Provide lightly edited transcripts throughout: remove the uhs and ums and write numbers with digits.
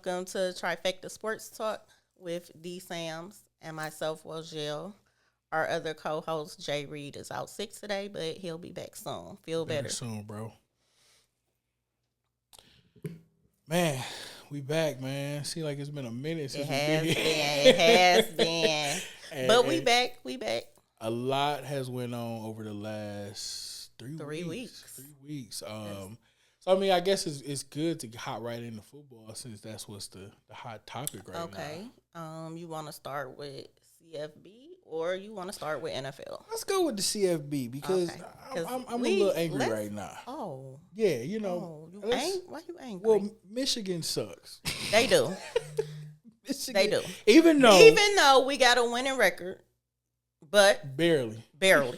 welcome to Trifecta Sports Talk with D. Sams and myself, Wojel. Our other co-host, Jay Reed, is out sick today, but he'll be back soon. Feel better soon, bro. Man, we back, man. Seems like it's been a minute since we've been here. It has been. But we back. A lot has went on over the last 3 weeks. 3 weeks. So, I mean, I guess it's good to hop right into football since that's what's the hot topic right now. Okay. You want to start with CFB or you want to start with NFL? Let's go with the CFB because I'm a little angry right now. Oh. Yeah, you know. Why you angry? Well, Michigan sucks. They do. They do. Even though we got a winning record, but barely. Barely.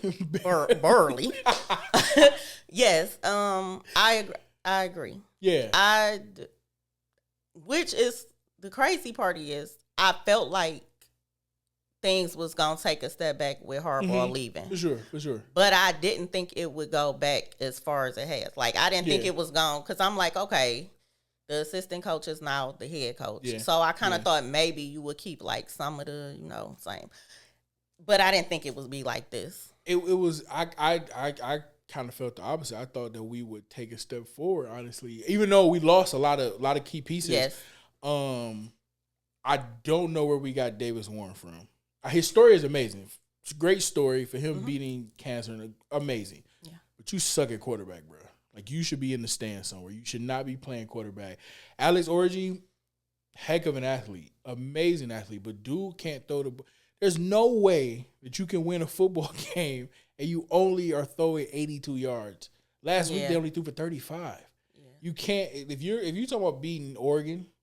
Yes. I agree. Yeah. Which is the crazy part is I felt like things was gonna take a step back with Harbaugh leaving. For sure. But I didn't think it would go back as far as it has. Like I didn't think it was gone because I'm like, okay, the assistant coach is now the head coach. Yeah. So I kind of thought maybe you would keep like some of the, same. But I didn't think it would be like this. It was I kind of felt the opposite. I thought that we would take a step forward, honestly. Even though we lost a lot of key pieces. Yes. I don't know where we got Davis Warren from. His story is amazing. It's a great story for him beating cancer. Amazing. Yeah. But you suck at quarterback, bro. Like, you should be in the stands somewhere. You should not be playing quarterback. Alex Orji, heck of an athlete. Amazing athlete. But dude can't throw the ball. There's no way that you can win a football game and you only are throwing 82 yards. Last week, they only threw for 35. Yeah. You can't – if you're talking about beating Oregon –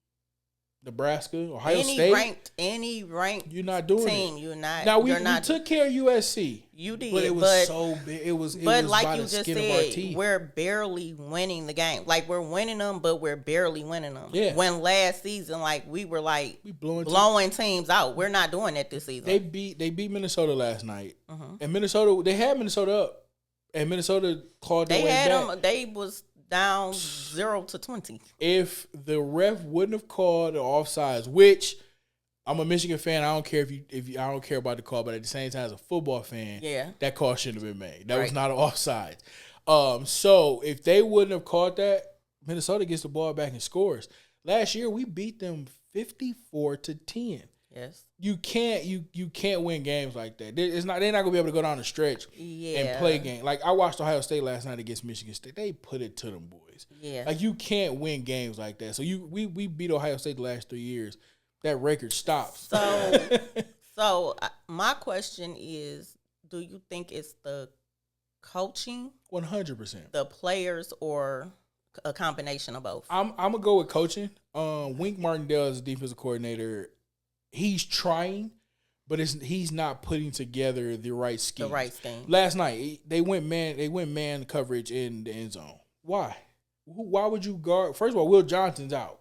Nebraska, Ohio State, any ranked you're not doing team. it. You're not. Now we took care of USC. You did, but it was so big. It was like by you the just skin of our said, teeth. we're barely winning the game. Like we're winning them, but we're barely winning them. Yeah. When last season, like we were like blowing teams out. We're not doing that this season. They beat Minnesota last night, and they had Minnesota up, and Minnesota clawed their way back. They was down 0-20. If the ref wouldn't have called the offsides, which I'm a Michigan fan, I don't care if I don't care about the call, but at the same time, as a football fan, that call shouldn't have been made. That was not an offside. So if they wouldn't have called that, Minnesota gets the ball back and scores. Last year we beat them 54-10. Yes. You can't win games like that. They're not gonna be able to go down the stretch and play games. Like I watched Ohio State last night against Michigan State. They put it to them boys. Yeah. Like you can't win games like that. So we beat Ohio State the last 3 years. That record stops. So my question is, do you think it's the coaching, 100%, the players, or a combination of both? I'm gonna go with coaching. Wink Martindale is the defensive coordinator. He's trying, but he's not putting together the right scheme. Last night they went man coverage in the end zone. Why? Why would you guard? First of all, Will Johnson's out.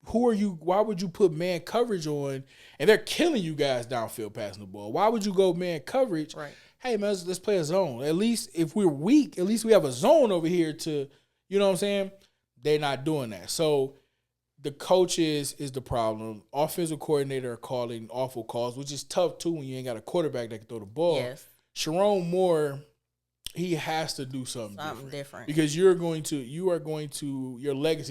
Who are you? Why would you put man coverage on? And they're killing you guys downfield passing the ball. Why would you go man coverage? Right. Hey man, let's play a zone. At least if we're weak, at least we have a zone over here to, you know what I'm saying? They're not doing that. So the coaches is the problem. Offensive coordinator are calling awful calls, which is tough too when you ain't got a quarterback that can throw the ball. Yes. Sharon Moore, he has to do something different because your legacy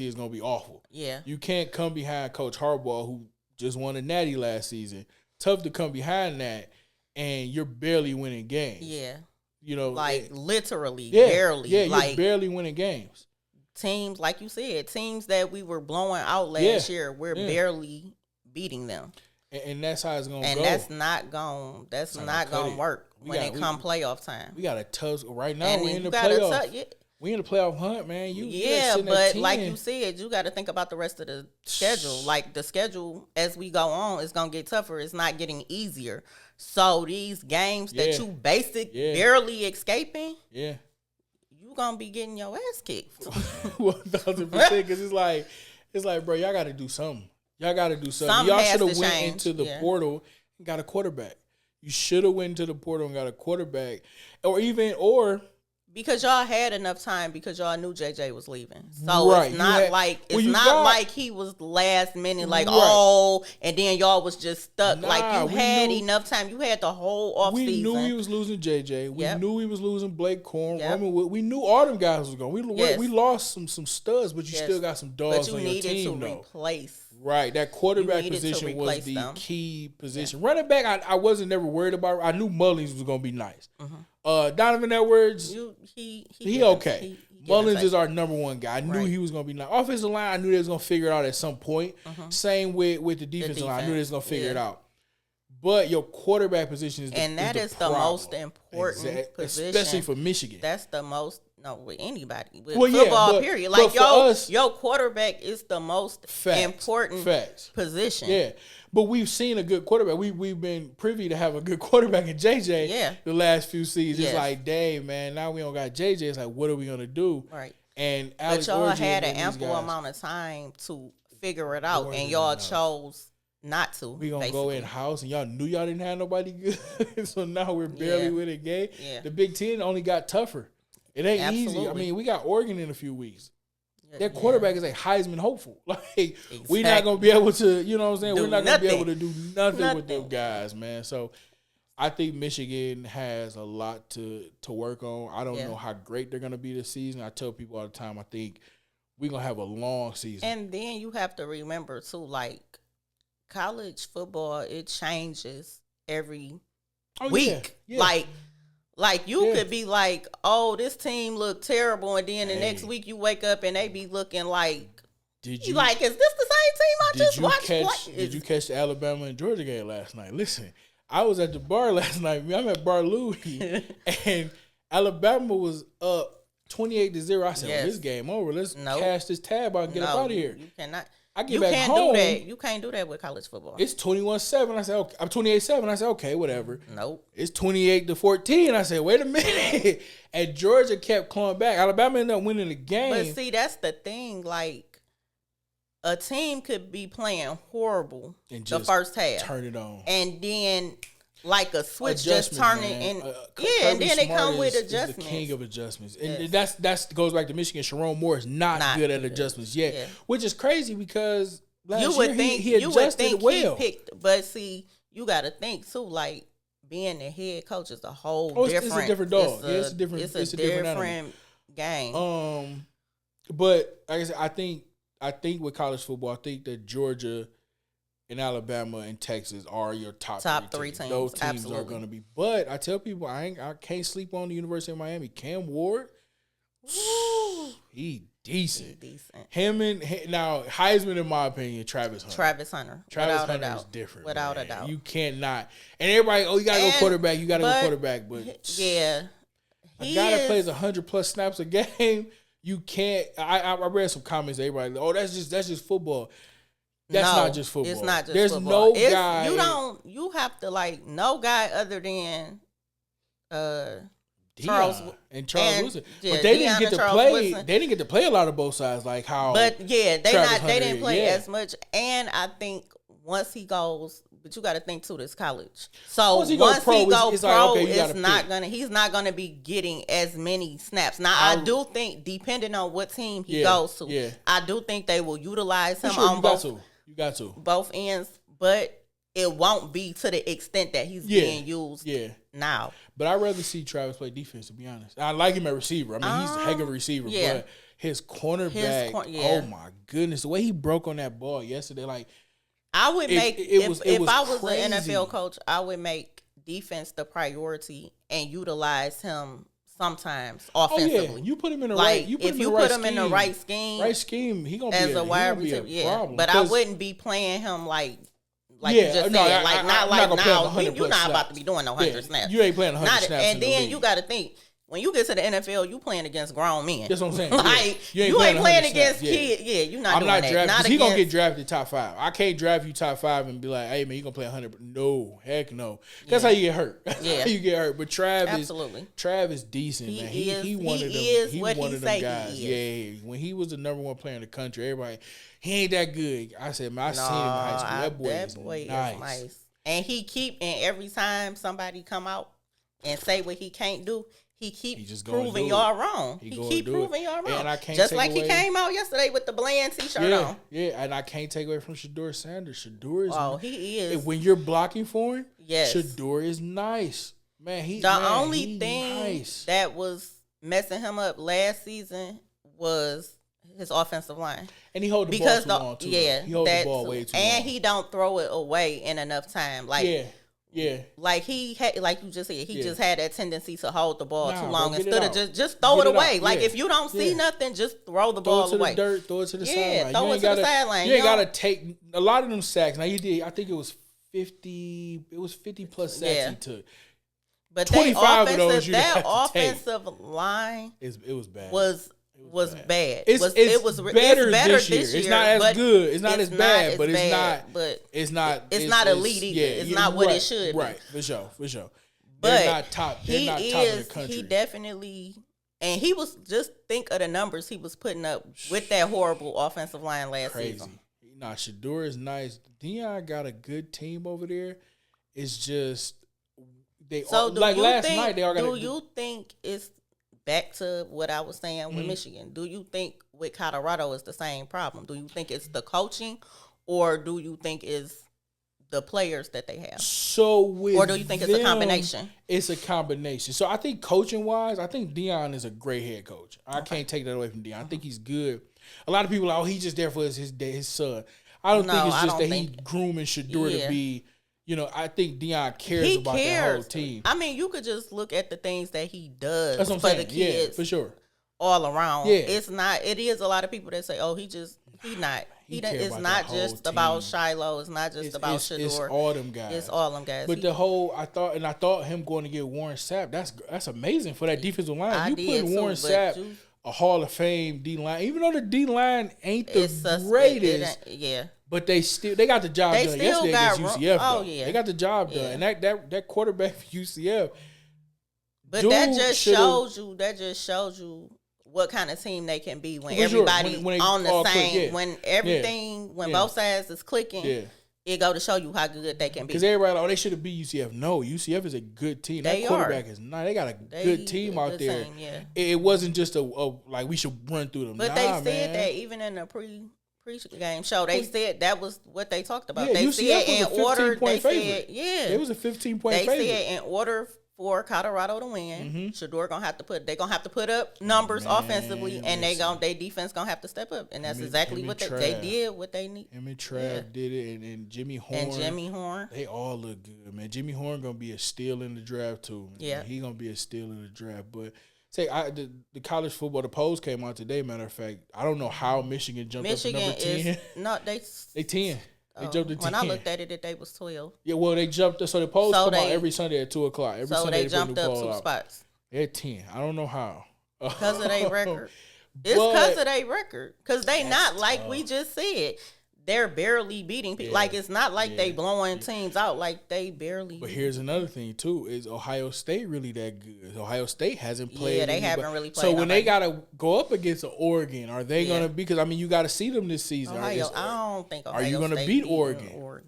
is going to be awful. Yeah. You can't come behind Coach Harbaugh, who just won a natty last season. Tough to come behind that, and you're barely winning games. Yeah. Literally, barely. Yeah, you're barely winning games. Teams, like you said, teams that we were blowing out last year, we're barely beating them. And that's how it's going to go. And that's not going to work when it come playoff time. We got a tough right now. We're in the playoff. We in the playoff hunt, man. But like you said, you got to think about the rest of the schedule. Like the schedule, as we go on, is going to get tougher. It's not getting easier. So these games that you barely escaping, you going to be getting your ass kicked. 1,000%, because it's like, bro, y'all got to do something. Y'all should have went into the portal and got a quarterback. You should have went into the portal and got a quarterback, or Because y'all had enough time because y'all knew JJ was leaving. So it's not like he was last minute like, and then y'all was just stuck. Like you had enough time. You had the whole offseason. We knew he was losing JJ. We knew he was losing Blake Corn. We knew all them guys was going. We lost some studs, but you still got some dogs on your team. But you needed to replace. Right, that quarterback position was the key position. Yeah. Running back, I wasn't never worried about. I knew Mullins was going to be nice. Donovan Edwards, he okay. Mullins is our number one guy. I knew he was going to be nice. Offensive line, I knew they was going to figure it out at some point. Same with the defensive line. I knew they was going to figure it out. But your quarterback position is the most important position. Especially for Michigan. That's the most. No, with anybody. With football, period. Like, your quarterback is the most important position. Yeah. But we've seen a good quarterback. We've been privy to have a good quarterback in JJ the last few seasons. It's like, dang, man, now we don't got JJ. It's like, what are we going to do? Right. And Alex y'all had an ample amount of time to figure it out, and y'all chose not to. We going to go in-house, and y'all knew y'all didn't have nobody good. So now we're barely winning a game. Yeah. The Big Ten only got tougher. It ain't easy. I mean, we got Oregon in a few weeks. That quarterback is a Heisman hopeful. Like, we're not going to be able to, you know what I'm saying? We're not going to be able to do nothing with them guys, man. So, I think Michigan has a lot to work on. I don't know how great they're going to be this season. I tell people all the time, I think we're going to have a long season. And then you have to remember, too, like, college football, it changes every week. Yeah. Like you could be like, oh, this team looked terrible, and then the next week you wake up and they be looking like, is this the same team I just watched? Did you catch the Alabama and Georgia game last night? Listen, I was at the bar last night. I'm at Bar Louie, and Alabama was up 28-0. I said, well, this game over. Let's cash this tab out and get up out of here. You cannot. I get back home. Do that. You can't do that with college football. It's 21-7. I said, okay. I'm 28-7. I said, okay, whatever. Nope. It's 28-14. I said, wait a minute. And Georgia kept clawing back. Alabama ended up winning the game. But see, that's the thing. Like, a team could be playing horrible and the first half. Turn it on. And then, like a switch, just turn it. And and then they come with adjustments. He's the king of adjustments. And that's goes back to Michigan. Sharon Moore is not good at adjustments yet. Yeah. Which is crazy because last year he adjusted well. But see, you got to think too, like, being the head coach is a whole different. It's a different dog. It's a different game. But like I said, I think with college football, I think that Georgia and Alabama and Texas are your top three teams. Those teams are going to be. But I tell people, I can't sleep on the University of Miami. Cam Ward, he decent. Him and now Heisman, in my opinion, Travis Hunter. Travis Hunter is different. Without a doubt. You cannot. And everybody, you got to go quarterback. You got to go quarterback. But yeah, a guy that plays 100+ snaps a game, you can't. I read some comments. Everybody, that's just football. That's not just football. It's not just There's football. There's no guy. You have to, like, no guy other than Charles Woodson. But they didn't get to play. Woodson. They didn't get to play a lot of both sides, like how. But they didn't play as much. And I think once he goes, but you got to think too, this college. So once he goes pro, he's not gonna be getting as many snaps. Now I do think, depending on what team he goes to, I do think they will utilize him on both. You got to both ends, but it won't be to the extent that he's being used now. But I'd rather see Travis play defense, to be honest. I like him at receiver. I mean, he's a heck of a receiver. Yeah. But his cornerback, oh my goodness, the way he broke on that ball yesterday, like, I would if I was an NFL coach, I would make defense the priority and utilize him sometimes offensively. Oh, yeah. You put him in the if you put him in the right scheme, he gonna be as a wide receiver. Yeah, but I wouldn't be playing him like you just said, now. You're not about to be doing no 100 snaps. You ain't playing 100 snaps. And then you got to think, when you get to the NFL, you playing against grown men. That's what I'm saying. Like, you ain't playing against kids. Yeah, you're not doing that. I'm not drafted. He gonna get drafted top 5. I can't draft you top 5 and be like, hey man, you gonna play 100. No, heck no. That's how you get hurt. Yeah, how you get hurt. But Trav is decent, man. He one of them guys. Yeah, when he was the number 1 player in the country, everybody, he ain't that good. I said, man, I seen him in high school. That boy is nice. And every time somebody come out and say what he can't do, he keep proving y'all wrong. He keep proving y'all wrong. And I can't just like he came out yesterday with the Bland t-shirt on. Yeah, and I can't take away from Shedeur Sanders. Shedeur is he is. When you're blocking for him, yes. Shedeur is nice. Man, only thing that was messing him up last season was his offensive line. And he hold the ball too long too. Yeah, he hold the ball way too long. And he don't throw it away in enough time. Like like he had, like you just said, he just had that tendency to hold the ball too long instead of just throw it away. Like if you don't see nothing, just throw the ball away. Throw it to the dirt, throw it to the sideline. Throw it to the sideline. You ain't gotta take a lot of them sacks. Now he did. I think it was 50. It was 50 plus sacks he took. But 25 of those, that offensive line, it was bad. Was bad. It was better this year. It's not as good. It's not as bad, but it's not elite either. It's not what it should be. Right, for sure. But they're not top of the country. He definitely, and he was, just think of the numbers he was putting up with that horrible offensive line last season. Nah, Shedeur is nice. Deion got a good team over there. It's just last night they are going to. Do you think it's back to what I was saying with Michigan? Do you think with Colorado it's the same problem? Do you think it's the coaching, or do you think it's the players that they have? Or do you think it's a combination? It's a combination. So I think coaching wise, I think Deion is a great head coach. I can't take that away from Deion. I think he's good. A lot of people are, he's just there for his son. I don't think it's just that he's grooming Shedeur to be. I think Deion cares about the whole team. I mean, you could just look at the things that he does for the kids. Yeah, for sure. All around. Yeah. It is a lot of people that say, oh, it's not just about Shiloh. It's not just about Shedeur. It's all them guys. It's all them guys. But I thought him going to get Warren Sapp, that's amazing for that defensive line. You put Warren Sapp, a Hall of Fame D-line, even though the D-line ain't the greatest. But they got the job done yesterday against UCF. Oh, yeah. They got the job done. And that quarterback for UCF. But that just shows you what kind of team they can be when everybody on the same, when everything, when both sides is clicking, it go to show you how good they can be. Because everybody, they should have beat UCF. No, UCF is a good team. That quarterback is not. They got a good team out there. It wasn't just like we should run through them. But they said that even in the pre-game show, they said that was what they talked about. They said in order, they said, it was a 15-point favorite. They said in order for Colorado to win, Shedeur they're gonna have to put up numbers offensively, and they defense gonna have to step up, and that's exactly what they did. What they need. Emmett Trav did it, and Jimmy Horn. They all look good, man. Jimmy Horn gonna be a steal in the draft too. Yeah, he gonna be a steal in the draft, but. The college football, the polls came out today, matter of fact. I don't know how Michigan jumped up to number 10. They 10. They jumped to 10. When I looked at it, they was 12. Yeah, well, they jumped. So the polls come out every Sunday at 2 o'clock. Every Sunday they jumped up 2 spots. They're 10. I don't know how. Because of their record. It's because of their record. Because they not like we just said. They're barely beating people. Like, it's not like they blowing teams out. Like, they barely. But here's another thing, too. Is Ohio State really that good? Ohio State hasn't played. Yeah, they haven't really played. So when they got to go up against Oregon, are they going to be? Because, I mean, you got to see them this season. I don't think Ohio State. Are you going to beat Oregon?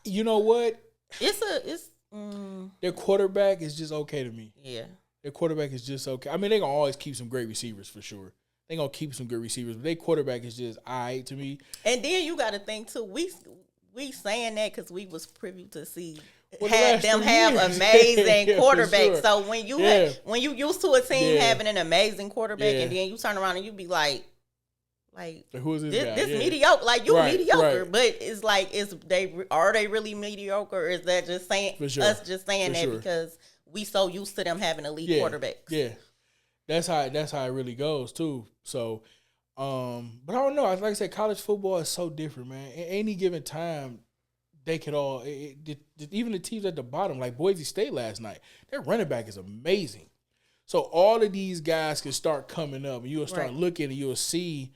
You know what? Their quarterback is just okay to me. Yeah. Their quarterback is just okay. I mean, they're going to always keep some great receivers for sure. They gonna keep some good receivers, but their quarterback is just alright to me. And then you got to think too. We saying that because we was privy to see have amazing quarterbacks. Sure. So when you used to a team having an amazing quarterback, and then you turn around and you be like who is this guy? This mediocre, like you mediocre, but it's like are they really mediocre? Or is that just saying us just saying that because we so used to them having elite quarterbacks? Yeah. That's how it really goes too. So, but I don't know. Like I said, college football is so different, man. At any given time, they could all even the teams at the bottom, like Boise State last night, their running back is amazing. So all of these guys can start coming up, and you'll start looking, and you'll see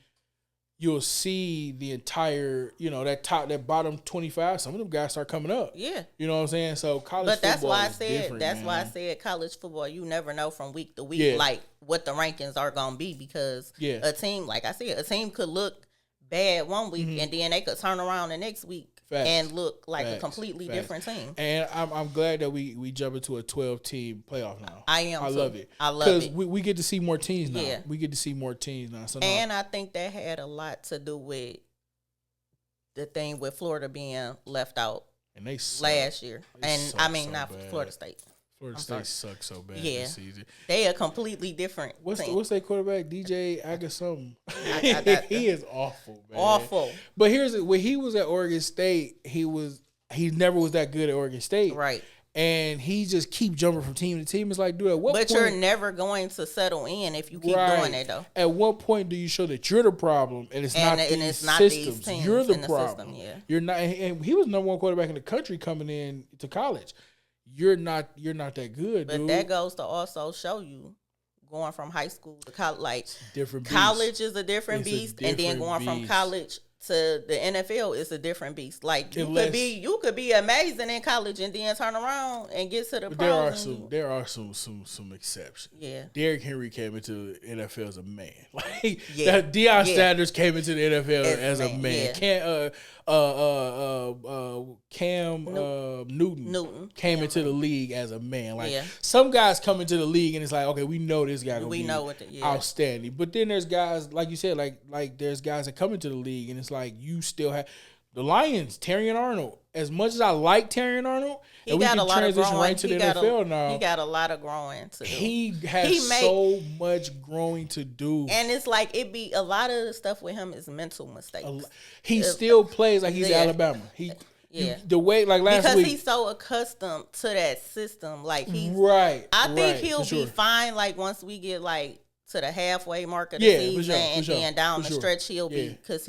the entire, that bottom 25. Some of them guys start coming up. Yeah, you know what I'm saying. So college football is different. That's why I said college football. You never know from week to week, like what the rankings are gonna be, because a team, like I said, a team could look bad one week and then they could turn around the next week and look like a completely different team. And I'm glad that we jump into a 12-team playoff now. I love it. I love it. Because we get to see more teams now. Yeah. We get to see more teams now. So and I think that had a lot to do with the thing with Florida being left out and they last year. And I mean, so not bad. Florida State. Florida State sucks so bad Yeah. this season. They a completely different team. What's their quarterback? DJ Agasum. He is awful, man. Awful. But when he was at Oregon State, he never was that good at Oregon State. Right. And he just keep jumping from team to team. It's like, dude, at what point? But you're never going to settle in if you keep doing it, though. At what point do you show that you're the problem and it's not these systems? You're the problem. System, yeah. You're not. And he was number one quarterback in the country coming in to college. You're not that good, but dude. that goes to also show you going from high school to college. Like, different beast. College is a different beast, and then going from college to the NFL is a different beast. Like, you could be amazing in college and then turn around and get to the pros. There are some exceptions. Yeah. Derrick Henry came into the NFL as a man. Like Deion Sanders came into the NFL as a man. Yeah. Cam Newton came into the league as a man. Like some guys come into the league and it's like, okay, we know this guy gonna be outstanding. But then there's guys, like you said, like there's guys that come into the league and it's like you still have the Lions, Terrion Arnold. As much as I like Terrion Arnold, he got a lot of growing. Right to the NFL now. He got a lot of growing to do. He has so much growing to do. And it's like a lot of the stuff with him is mental mistakes. He still plays like he's Alabama. The way like last week. Because he's so accustomed to that system. Like he's I think he'll be fine like once we get like to the halfway mark of the season and then down the stretch he'll be because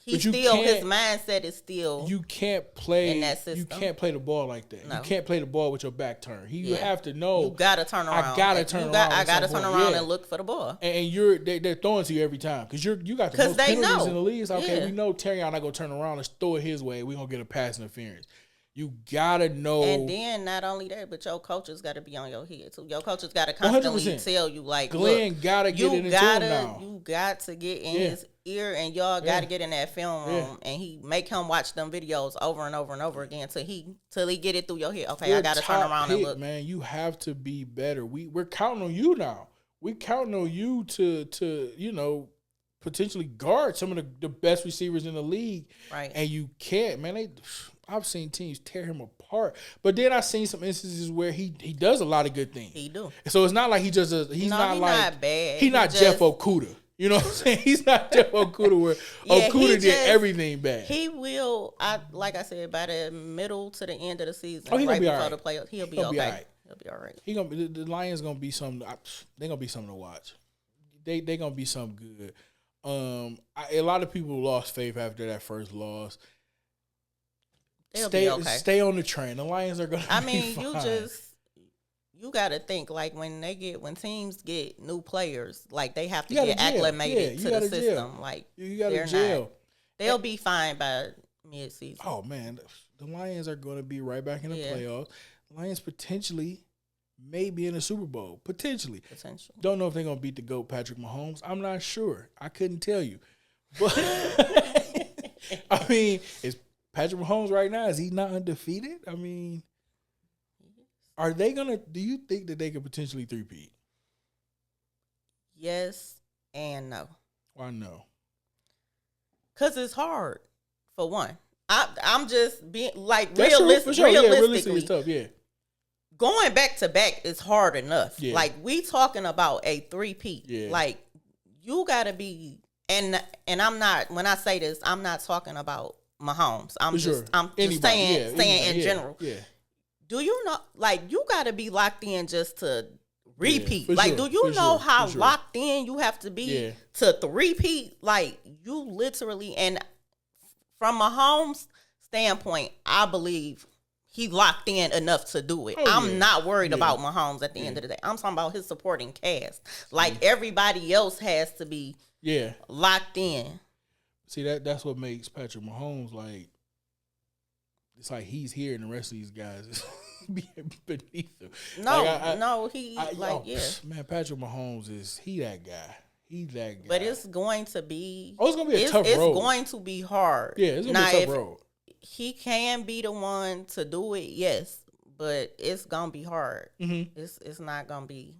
his mindset is still you can't play in that system. You can't play the ball like that. No. You can't play the ball with your back turned. You have to know you gotta turn around. I gotta turn around and look for the ball. And they're throwing to you every time because you got the most penalties in the league. It's okay, we know Terrion not gonna turn around. Let's throw it his way. We're gonna get a pass interference. You gotta know. And then not only that, but your coaches got to be on your head too. Your coaches got to constantly 100%. Tell you like, Glenn gotta get in him now. You got to get in his ear, and y'all got to get in that film room, and he make him watch them videos over and over and over again till he get it through your head. Okay, I got to turn around and look. Man, you have to be better. We're counting on you now. We're counting on you to potentially guard some of the best receivers in the league. Right. And you can't, man. I've seen teams tear him apart, but then I've seen some instances where he does a lot of good things. He do. So it's not like he just he's not bad. He's not Jeff Okudah. You know what I'm saying? He's not Jeff Okudah where Okudah did everything bad. He will. Like I said, by the middle to the end of the season, he'll right be before the playoffs, he'll be okay. All right. He'll be all right. The Lions gonna be something. They're gonna be something to watch. They gonna be something good. A lot of people lost faith after that first loss. Be okay. Stay on the train. The Lions are going to be fine. You got to think like when teams get new players, like they have to get acclimated to the system. Like you got to jail. They'll be fine by mid-season. Oh man, the Lions are going to be right back in the playoffs. The Lions potentially may be in the Super Bowl. Potentially. Don't know if they're going to beat the GOAT Patrick Mahomes. I'm not sure. I couldn't tell you. But I mean, it's Patrick Mahomes right now, is he not undefeated? I mean, do you think that they could potentially three-peat? Yes and no. Why no? Because it's hard, for one. I'm just being, like, realistically it's tough, going back-to-back is hard enough. Yeah. Like, we talking about a three-peat. Yeah. Like, you got to be, and I'm not, when I say this, I'm not talking about Mahomes. I'm just saying in general. Yeah. Do you know, like, you got to be locked in just to repeat. Do you know how locked in you have to be to three-peat? Like, you literally, and from Mahomes' standpoint, I believe he locked in enough to do it. I'm not worried about Mahomes at the end of the day. I'm talking about his supporting cast. Like, everybody else has to be locked in. See, that's what makes Patrick Mahomes, like, it's like he's here and the rest of these guys is beneath him. No, Man, Patrick Mahomes he that guy. He's that guy. But it's going to be. It's going to be a tough road. It's going to be hard. Yeah, it's going to be a tough road. he can be the one to do it, yes, but it's gonna be hard. Mm-hmm. It's not gonna be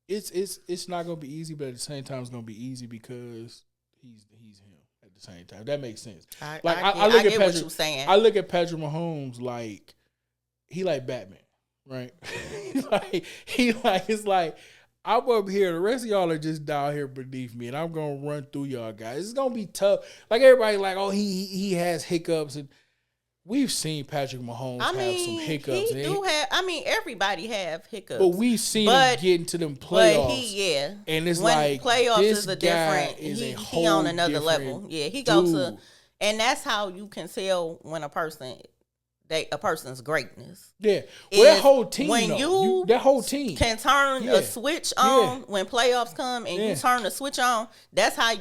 easy. It's not gonna be easy, but at the same time, it's gonna be easy because he's him. At the same time, that makes sense. I get what you're saying. I look at Patrick Mahomes like he like Batman, right? It's like I'm up here. The rest of y'all are just down here beneath me, and I'm gonna run through y'all guys. It's gonna be tough. Like everybody, like, oh, he has hiccups, and we've seen Patrick Mahomes have some hiccups. Everybody have hiccups, but we've seen him get into them playoffs. But and it's when like playoffs this is a guy different. is He on another level. Yeah, he goes to, dude. and that's how you can tell when a person's greatness. Yeah, well, that whole team. When that whole team can turn a switch on when playoffs come, and you turn the switch on. That's how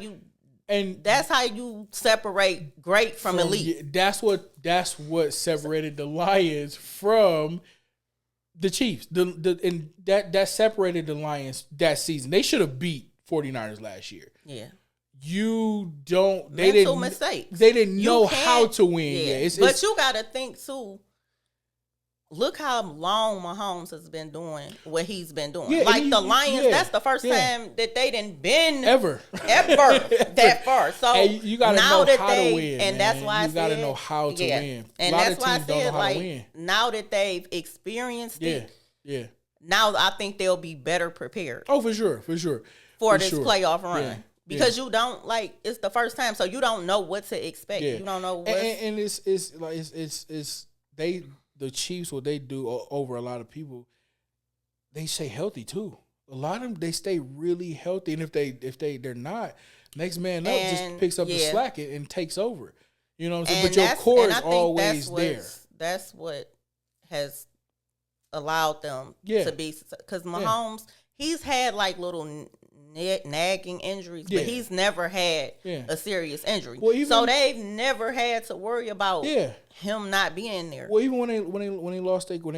you separate great from elite. That's what separated the Lions from the Chiefs. And that separated the Lions that season. They should have beat 49ers last year. Yeah. Mental mistakes. They didn't know how to win. Yeah. But you got to think too. Look how long Mahomes has been doing what he's been doing. Yeah, like the Lions, that's the first time that they didn't been ever that far. So you gotta know how to win, and that's why you gotta know how to win. And that's why I said, like, now that they've experienced it, now I think they'll be better prepared. Oh, for sure, for this playoff run. Yeah. Because you don't it's the first time, so you don't know what to expect. Yeah. You don't know what, and it's the Chiefs, what they do over a lot of people, they stay healthy too. A lot of them, they stay really healthy, and if they're not, next man up just picks up the slack and takes over. You know what I'm saying? But your core is always there. That's what has allowed them to be, because Mahomes, he's had like little nagging injuries, but he's never had a serious injury. Well, so they've never had to worry about him not being there. Well, even when they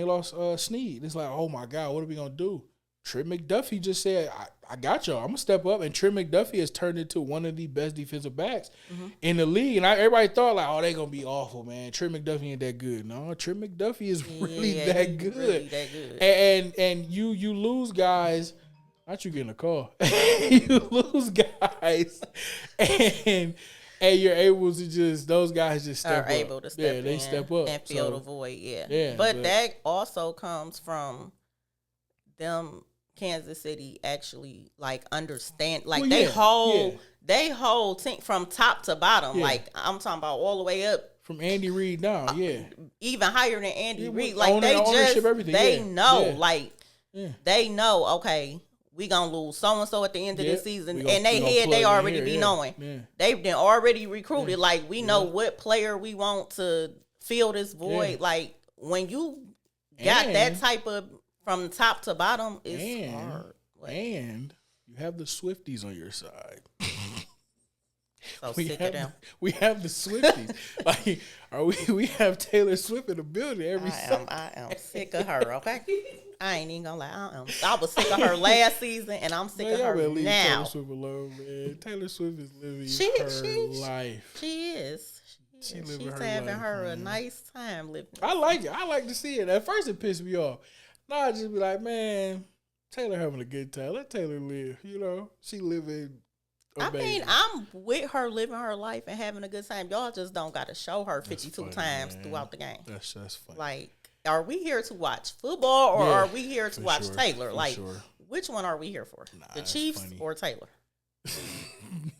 lost Snead, it's like, oh my God, what are we gonna do? Trent McDuffie just said, I got y'all. I'm gonna step up, and Trent McDuffie has turned into one of the best defensive backs in the league. And everybody thought like, oh, they gonna be awful, man. Trent McDuffie ain't that good. No, Trent McDuffie is really that good. Really that good. And you lose guys. Not you getting a call. You lose guys, and you're able to those guys just step up. Able to step in, they step up and fill the void. But that also comes from them. Kansas City actually like understand, like they hold team from top to bottom. Like I'm talking about all the way up. From Andy Reid down, even higher than Andy Reid. Like they know, they know. Okay, we gonna lose so and so at the end of this season, and they already be knowing. Yeah. They've been already recruited. Yeah. Like we know what player we want to fill this void. Yeah. Like when you got that type of from top to bottom, it's hard. And you have the Swifties on your side. So sick of them. We have the Swifties. We have Taylor Swift in the building every Sunday. I am sick of her, okay? I ain't even gonna lie. I was sick of her last season, and I'm sick of her leave now. Taylor Swift alone, man. Taylor Swift is living her life. She is. She's having her a nice time living. I like it. I like to see it. At first, it pissed me off. Now I just be like, man, Taylor having a good time. Let Taylor live. You know, she living. Amazing. I'm with her living her life and having a good time. Y'all just don't got to show her 52 times throughout the game. That's funny. Like, are we here to watch football or are we here to watch Taylor? Like, which one are we here for? The Chiefs or Taylor?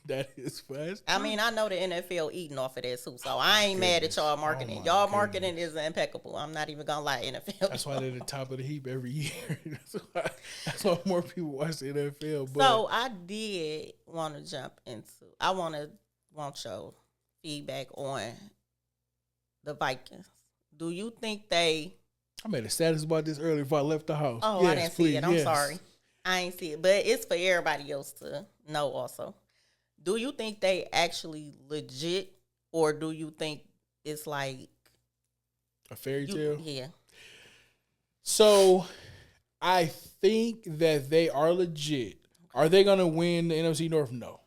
That is fast. I mean, I know the NFL eating off of that too, so I ain't mad at y'all marketing. Y'all marketing is impeccable. I'm not even gonna lie, NFL. That's why they're the top of the heap every year. That's why more people watch the NFL. But so I did want to jump into. I want your feedback on the Vikings. Do you think they? I made a status about this earlier before I left the house. Oh, yes, I didn't see it. I'm sorry. I ain't see it, but it's for everybody else to know also. Do you think they actually legit, or do you think it's like a fairy tale? Yeah. So, I think that they are legit. Are they going to win the NFC North? No.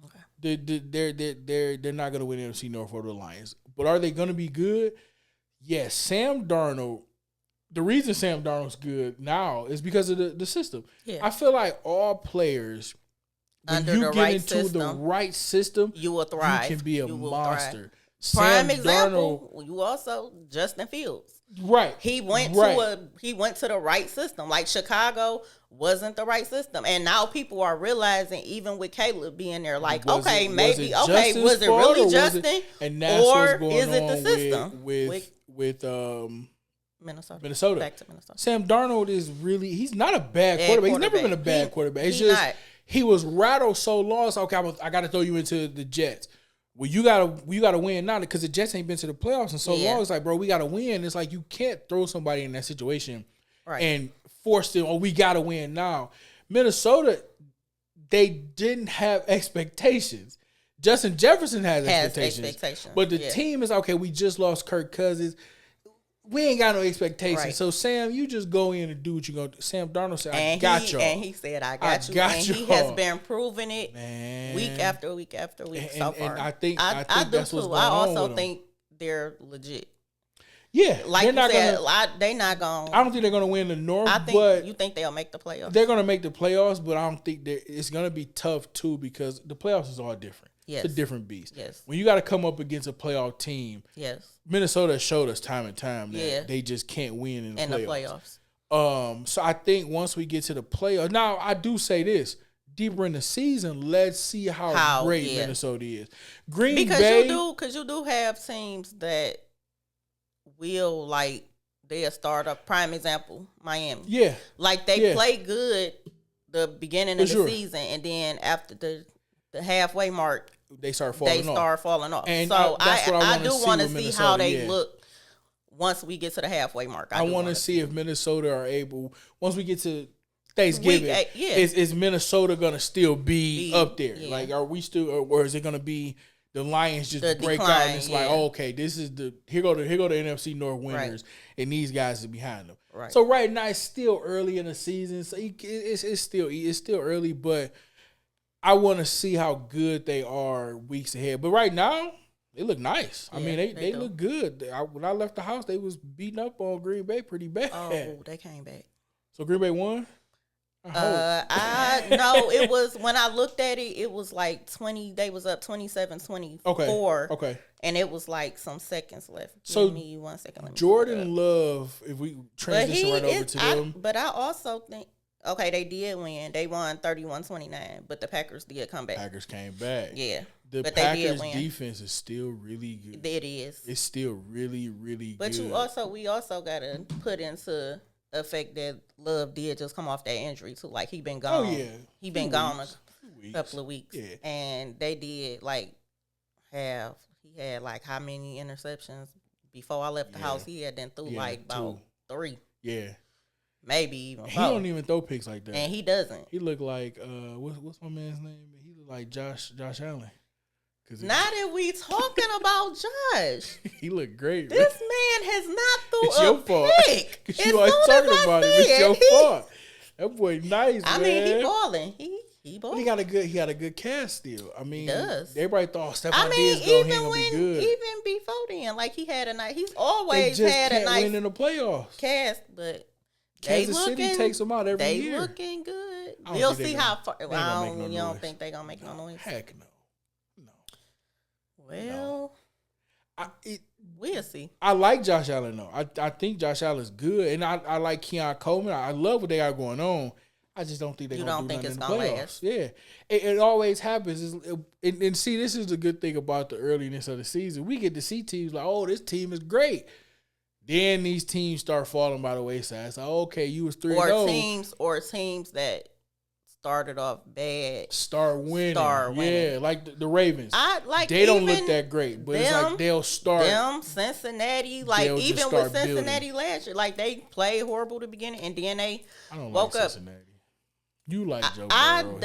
Okay. They're not going to win the NFC North or the Lions. But are they going to be good? Yes. Sam Darnold, the reason Sam Darnold's good now is because of the system. Yeah. I feel like all players, when you get into the right system, you will thrive. You can be a monster. Prime example, Darnold, you also Justin Fields. Right. He went to the right system. Like Chicago wasn't the right system. And now people are realizing, even with Caleb being there, like, was it really Justin? And that's or what's going is it on the system? With Minnesota. Back to Minnesota. Sam Darnold he's not a bad quarterback. He's never been a bad quarterback. It's just he was rattled so long. So, okay, I got to throw you into the Jets. Well, you gotta win now because the Jets ain't been to the playoffs in so long. It's like, bro, we gotta win. It's like you can't throw somebody in that situation and force them. Oh, we gotta win now. Minnesota, they didn't have expectations. Justin Jefferson has expectations, but the team is okay. We just lost Kirk Cousins. We ain't got no expectations. Right. So, Sam, you just go in and do what you're going to do. Sam Darnold said, I got y'all. And he said, I got you. And he has been proving it week after week after week so far. And I think that's what's going on. I also think they're legit. Yeah. Like you said, they're not going to. I don't think they're going to win the North. But you think they'll make the playoffs? They're going to make the playoffs, but I don't think it's going to be tough, too, because the playoffs is all different. Yes. It's a different beast. Yes. When you got to come up against a playoff team, yes. Minnesota showed us time and time that they just can't win in the playoffs. So I think once we get to the playoffs, now I do say this: deeper in the season, let's see how great Minnesota is. Green Bay, because you do have teams that will they'll start up. Prime example, Miami. Yeah, like they play good the beginning of the season, and then after the halfway mark, they start falling off. And so I do want to see how they look once we get to the halfway mark. I want to see if Minnesota are able, once we get to Thanksgiving, is Minnesota going to still be up there? Yeah. Like, are we still, or is it going to be the Lions just break out and it's like, oh, okay, this is here go the NFC North winners, and these guys are behind them. Right. So right now it's still early in the season, so it's still early, but I want to see how good they are weeks ahead. But right now, they look nice. I mean, they look good. When I left the house, they was beating up on Green Bay pretty bad. Oh, they came back. So Green Bay won? No, it was, when I looked at it, it was like 20, they was up 27-24. Okay. And it was like some seconds left. So give me 1 second. Jordan Love, if we transition right over to them. But I also think, okay, they did win. They won 31-29, but the Packers did come back. Packers came back. Yeah. But Packers defense is still really good. It is. It's still really, really good. But we also got to put into effect that Love did just come off that injury too. Like, he been gone. Oh, yeah. He been gone a couple of weeks. Yeah. And they did he had like how many interceptions before I left the house? He had then threw about 3. Yeah. Maybe even 4. He don't even throw picks like that. And he doesn't. He look like what's my man's name? He look like Josh Allen. Now that we talking about Josh, he look great. This man has not threw a pick. Because you always talking about him. It's your fault. That boy nice. I mean, he balling. He balling. He got a good cast still. I mean, he does. Everybody thought Stephon Diggs going to be good. Even before then, like, he had a nice. He's always had a nice win in the playoffs cast, but. Kansas City takes them out every year. They looking good. We'll see how far. You don't think they gonna make no noise? Heck no. Well, we'll see. I like Josh Allen though. I think Josh Allen's good, and I like Keon Coleman. I love what they got going on. I just don't think they're gonna do nothing in the playoffs. Last. Yeah, it always happens. And see, this is the good thing about the earliness of the season. We get to see teams like, oh, this team is great. Then these teams start falling by the wayside. It's like, okay, you was 3-0. Or teams that started off bad start winning. Yeah, like the Ravens. They don't look that great, but it's like they'll start. Cincinnati, like even with Cincinnati last year, like they played horrible at the beginning, and then they woke up. Cincinnati. You like Joe Burrow.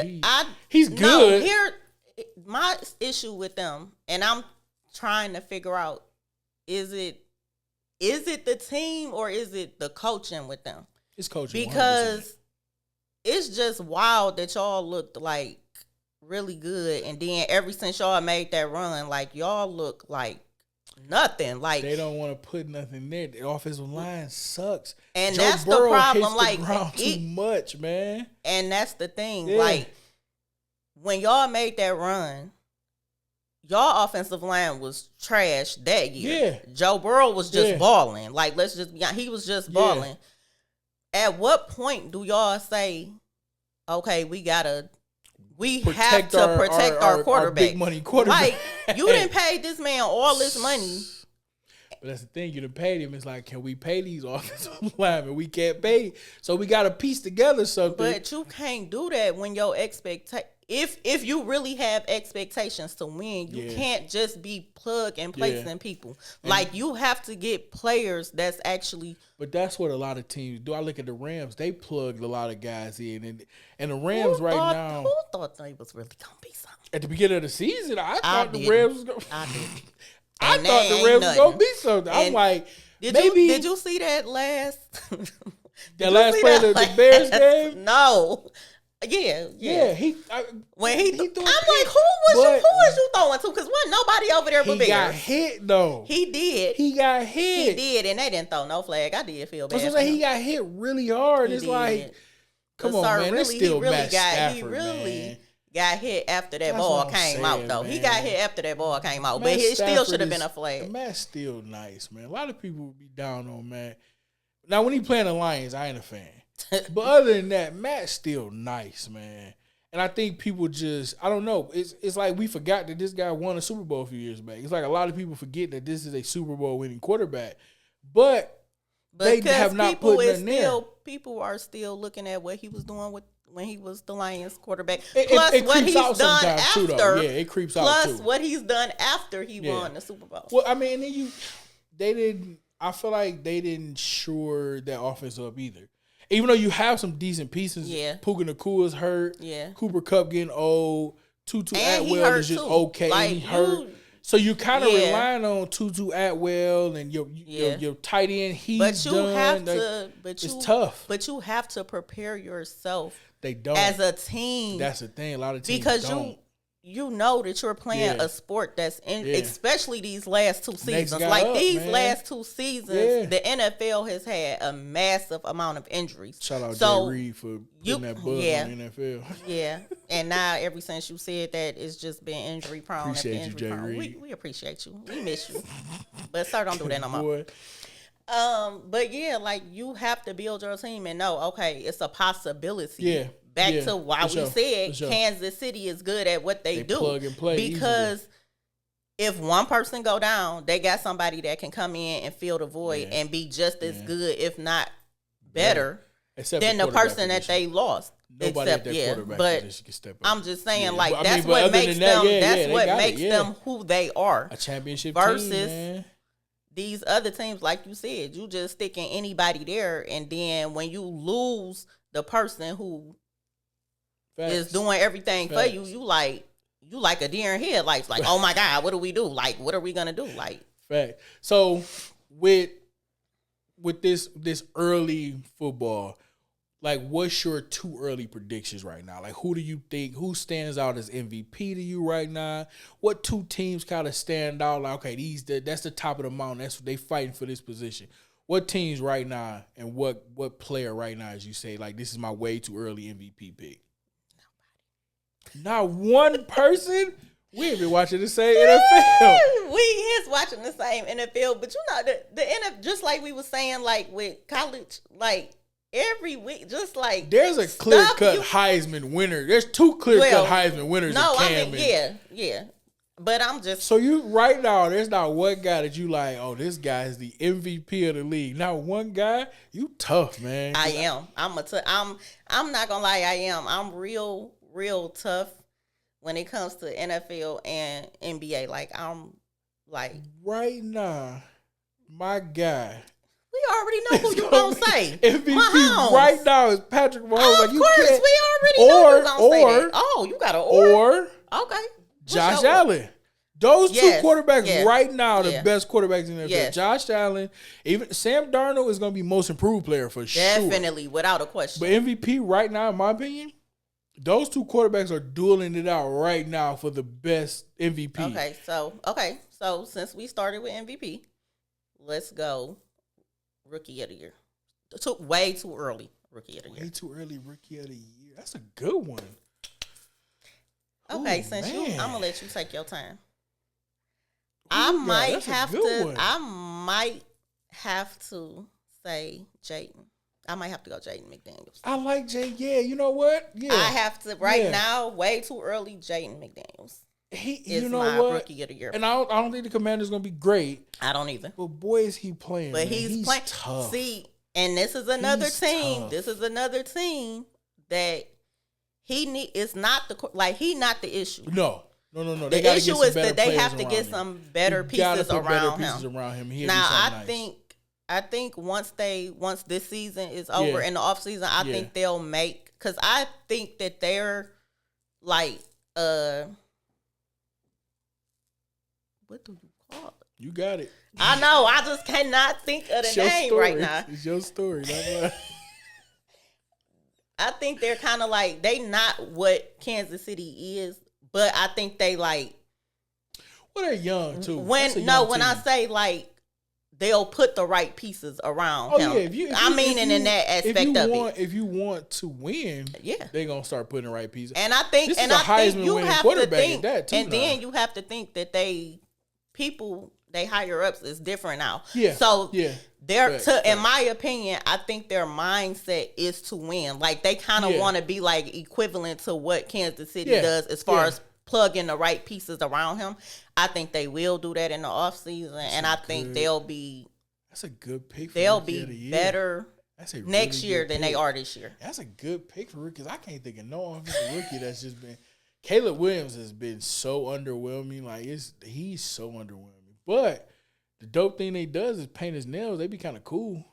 He's good. My issue with them, and I'm trying to figure out, is it the team or is it the coaching with them? It's coaching. Because 100%. It's just wild that y'all looked like really good, and then ever since y'all made that run, like y'all look like nothing. Like they don't want to put nothing there. The offensive line sucks, and Joe that's Burrow the problem. hits Like the ground too much, man. And that's the thing. Yeah. Like when y'all made that run, y'all offensive line was trash that year. Yeah. Joe Burrow was just balling. Like let's just be honest, he was just balling. At what point do y'all say, okay, we have to protect our quarterback. Our big money quarterback. Like, you didn't pay this man all this money. But that's the thing, you done paid him. It's like, can we pay these offensive linemen? We can't pay. So we got to piece together something. But you can't do that when your if you really have expectations to win, you can't just be plug and placing people. Like, you have to get players that's actually. But that's what a lot of teams do. I look at the Rams; they plugged a lot of guys in, and the Rams now. Who thought they was really gonna be something at the beginning of the season? I thought the Rams was gonna. I did. I thought the Rams was gonna be something. I'm like, did you see that last? That last play of the Bears game? No. Yeah. When he threw, I'm like, who was you throwing to? Because wasn't nobody over there but Bears. He got hit though. He did. He got hit. He did, and they didn't throw no flag. I did feel bad. So he got hit really hard. It's like, come on, man. It's still Matt Stafford, he really man. Got hit after that ball came out, though. Man. He got hit after that ball came out, but it still should have been a flag. Matt's still nice, man. A lot of people would be down on Matt. Now, when he playing the Lions, I ain't a fan. But other than that, Matt's still nice, man. And I think people just, I don't know. It's like we forgot that this guy won a Super Bowl a few years back. It's like a lot of people forget that this is a Super Bowl winning quarterback. But they have not put nothing there. People are still looking at what he was doing when he was the Lions quarterback. Plus it what he's done after. Too, it creeps out too. Plus what he's done after he won the Super Bowl. Well, I mean, I feel like they didn't shore that offense up either. Even though you have some decent pieces, Puka Nakua's hurt. Yeah. Cooper Kupp getting old. Tutu Atwell is just okay. Like, and he hurt. So you kind of relying on Tutu Atwell and your tight end. It's tough. But you have to prepare yourself. They don't as a team. That's the thing. A lot of teams because don't. You know that you're playing a sport that's especially these last two seasons. Last two seasons, the NFL has had a massive amount of injuries. Shout out Jay Reed for putting that buzz on the NFL. Yeah, and now ever since you said that, it's just been injury prone. Appreciate you, Jay Reed. We appreciate you. We miss you, but sir, don't do that no more. But like you have to build your team and know, okay, it's a possibility. Yeah. Back to why we said Kansas City is good at what they do. Plug and play because if one person go down, they got somebody that can come in and fill the void and be just as good, if not better, than the person that they lost. Nobody at that quarterback position can step up. I'm just saying, that's what makes them. That's what makes them who they are. A championship versus team, man. These other teams, like you said, you just sticking anybody there, and then when you lose the person who is doing everything for you, you like a deer in headlights. Like, oh my God, what do we do? Like, what are we gonna do? Like, fact. So with this early football, like, what's your too early predictions right now? Like, who do you think stands out as MVP to you right now? What two teams kind of stand out? Like, okay, that's the top of the mountain. That's what they fighting for this position. What teams right now, and what player right now, as you say, like, this is my way too early MVP pick? Not one person? We ain't been watching the same NFL. We is watching the same NFL, but you know, the NFL, just like we were saying, like, with college, like, every week, just like there's a clear-cut Heisman winner. There's two clear-cut Heisman winners. No, I mean, yeah. But I'm just so you right now. There's not one guy that you like. Oh, this guy is the MVP of the league. Not one guy. You tough, man. I am. I'm not gonna lie. I am. I'm real tough when it comes to NFL and NBA. Like, I'm like right now, my guy. We already know who you gonna say. MVP Mahomes. right now is Patrick Mahomes. Of course, we already know you gonna say that. Oh, you got an or? Okay. Josh Allen. Those two quarterbacks right now are the best quarterbacks in the NFL. Josh Allen, even Sam Darnold is gonna be most improved player for sure. Definitely, without a question. But MVP right now, in my opinion, those two quarterbacks are dueling it out right now for the best MVP. Okay, So since we started with MVP, let's go Rookie of the Year. Took way too early. Rookie of the Year. Way too early. Rookie of the Year. That's a good one. Okay, since I'm gonna let you take your time. I might have to say Jaden. I might have to go Jaden McDaniels. I like Jay. Yeah, you know what? Yeah, I have to now. Way too early. Jaden McDaniels. He, is you know my what? Rookie of the Year. And I don't think the Commander's gonna be great. I don't either. But boy, is he playing. But man. he's playing. Tough. See, and this is another team. Tough. This is another team that it's not he's not the issue. No. The issue is that they have to get some better pieces around him. Now, I think once this season is over in the off season, I think they'll make, because I think that they're like what do you call it? You got it. I know. I just cannot think of the name right now. It's your story. I think they're kind of like, they not what Kansas City is, but I think they like. Well, they're young too. When I say like, they'll put the right pieces around him. In that aspect of it. If you want to win, they're gonna start putting the right pieces. And I think, this is a Heisman winning quarterback at that too. And then you have to think that they higher ups is different now. Yeah. So in my opinion, I think their mindset is to win. Like they kind of want to be like equivalent to what Kansas City does as far as plugging the right pieces around him. I think they will do that in the offseason, and I think they'll be. That's a good pick. They'll be better next year than they are this year. That's a good pick for rookies. I can't think of no offensive rookie that's just been. Caleb Williams has been so underwhelming. Like he's so underwhelming. But the dope thing they does is paint his nails. They be kind of cool.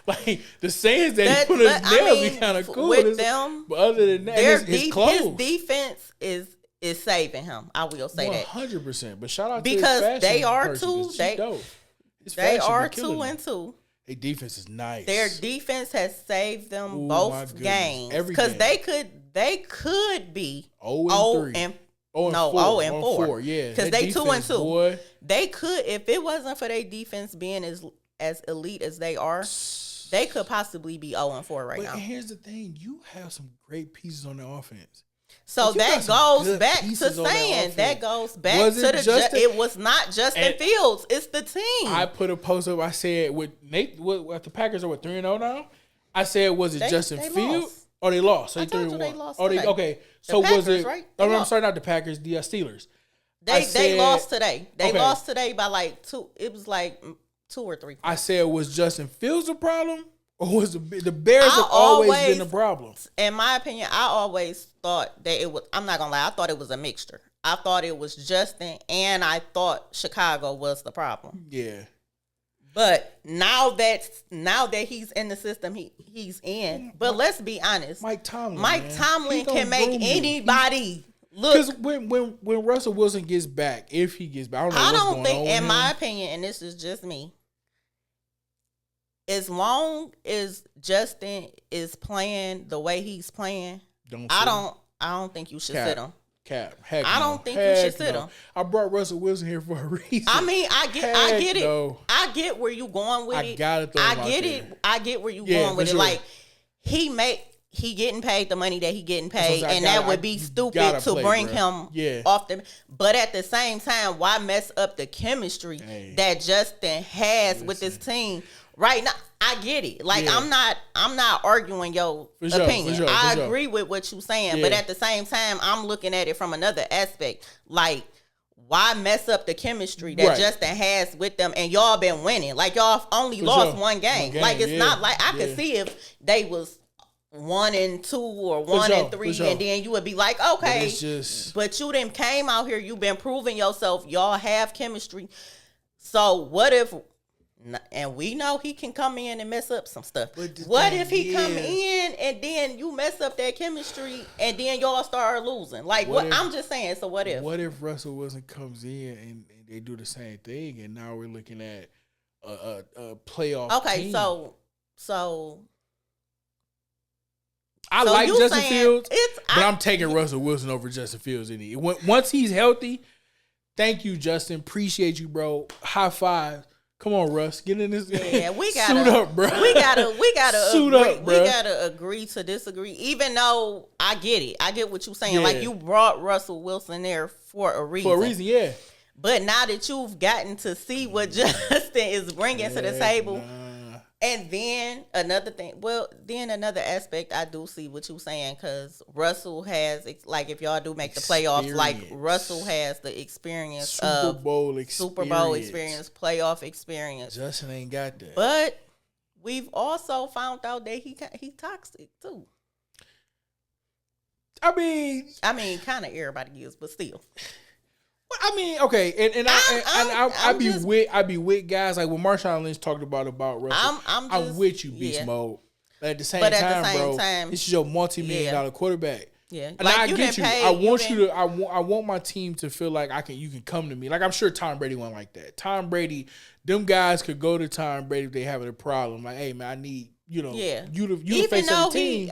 Like the sayings that he put his nails be kind of cool with them. But other than that, his clothes. His defense is saving him. I will say 100%. that 100%. But shout out because to his they are person, two. They are 2-2. Their defense is nice. Their defense has saved them both games because they could be 0-4. Yeah, because they 2-2. Boy. They could, if it wasn't for their defense being as elite as they are, they could possibly be 0-4 right now. And here's the thing: you have some great pieces on the offense. So that goes back to saying it was not Justin Fields, it's the team. I put a post up. I said with Nate, what the Packers are 3-0 now. I said, was it Justin Fields? Oh, they lost. So I told you they lost. Okay. So Packers, was it? Right? Oh, no, I'm sorry, not the Packers. The Steelers. They lost today. They lost today by like 2. It was like 2 or 3 points. I said, was Justin Fields a problem, or was the Bears have always been the problem? In my opinion, I always thought that it was. I'm not gonna lie. I thought it was a mixture. I thought it was Justin, and I thought Chicago was the problem. Yeah. But now that he's in the system, he's in. But let's be honest, Mike Tomlin can make anybody look. Because when Russell Wilson gets back, if he gets back, I don't think, in my opinion, and this is just me, as long as Justin is playing the way he's playing, I don't think you should sit him. I don't think you should sit him. I brought Russell Wilson here for a reason. I mean, I get it. No. I get where you going with it. I get where you going with it. Like he getting paid the money that he getting paid, and that would be stupid to bring him off the. But at the same time, why mess up the chemistry that Justin has with this team right now? I get it. Like I'm not arguing your opinion. I agree with what you're saying, but at the same time, I'm looking at it from another aspect. Like, why mess up the chemistry that Justin has with them? And y'all been winning. Like y'all only lost one game. Like it's not like I could see if they was 1-2 or 1-3, and then you would be like, okay, but you done came out here. You've been proving yourself. Y'all have chemistry. So what if? And we know he can come in and mess up some stuff. What if he come in and then you mess up that chemistry and then y'all start losing? Like what? I'm just saying. So what if? What if Russell Wilson comes in and they do the same thing, and now we're looking at a playoff? Okay, team? so I like Justin Fields, but I'm taking Russell Wilson over Justin Fields. Once he's healthy. Thank you, Justin. Appreciate you, bro. High five. Come on, Russ. Get in this. Yeah, we gotta suit up, bro. We gotta suit agree. up, bro. We gotta agree to disagree. Even though I get it, I get what you're saying. Yeah. Like you brought Russell Wilson there for a reason. For a reason, yeah. But now that you've gotten to see what Justin is bringing to the table, and then another thing, another aspect, I do see what you're saying, because Russell has, like, if y'all do make the playoffs, like, Russell has the experience Super Bowl experience, playoff experience. Justin ain't got that. But we've also found out that he toxic, too. I mean, kind of everybody is, but still. I mean, okay, and I be with guys like when Marshawn Lynch talked about Russell. I'm with you, beast mode. But at the same time, this is your multi-million-dollar quarterback. Yeah, and like I get you. I want you to. I want my team to feel like you can come to me. Like I'm sure Tom Brady went like that. Tom Brady, them guys could go to Tom Brady if they having a problem. Like, hey man, I need. You to face of the team.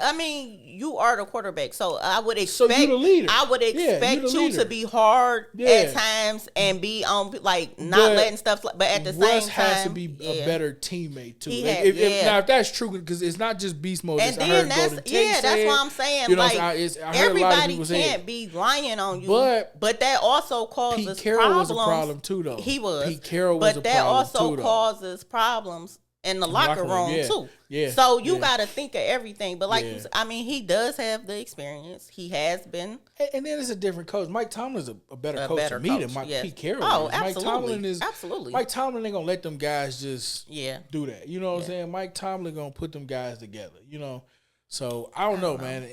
You are the quarterback, so I would expect. So you the leader. I would expect you to be hard at times and be on not letting stuff. But at the Russ same time, has to be a better teammate too. Now, if that's true, because it's not just beast mode. And then that's what I'm saying. You know, everybody can't be lying on you. But that also causes Pete Carroll was a problem too, though. He was. Pete Carroll was a problem too, though. But that also causes problems in the locker room too. Yeah. So you got to think of everything. But you said, he does have the experience. He has been. And then it's a different coach. Mike Tomlin's a better coach to me than Pete Carroll. Oh, is. absolutely. Mike Tomlin ain't gonna let them guys just do that. You know what I'm saying? Mike Tomlin gonna put them guys together. You know. So I don't know, man.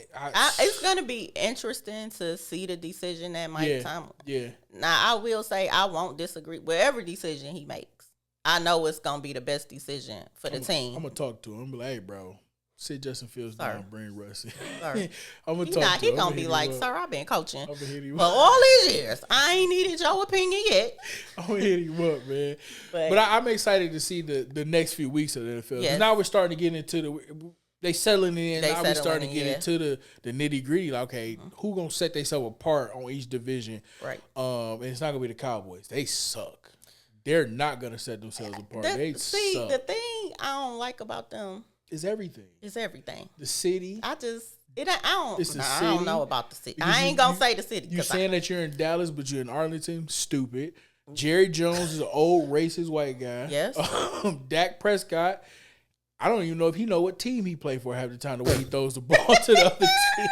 It's gonna be interesting to see the decision that Mike Tomlin. Yeah. Now I will say I won't disagree with every decision he makes. I know it's gonna be the best decision for the team. I'm gonna talk to him. I'm like, hey, bro, sit Justin Fields down, bring Russ in. I'm gonna talk to him. He gonna be like, sir, I've been coaching for all these years. I ain't needed your opinion yet. I'm gonna hit him up, man. But I'm excited to see the next few weeks of the NFL. Yes. Now we're starting to get into they settling in. Now we're starting to get into the nitty gritty. Like, okay, who gonna set themselves apart on each division? Right. And it's not gonna be the Cowboys. They suck. They're not gonna set themselves apart. They suck. The thing I don't like about them is everything. It's everything. The city. I don't know about the city. I ain't gonna say the city. You saying that you're in Dallas, but you're in Arlington? Stupid. Jerry Jones is an old racist white guy. Yes. Dak Prescott. I don't even know if he know what team he played for half the time. The way he throws the ball to the other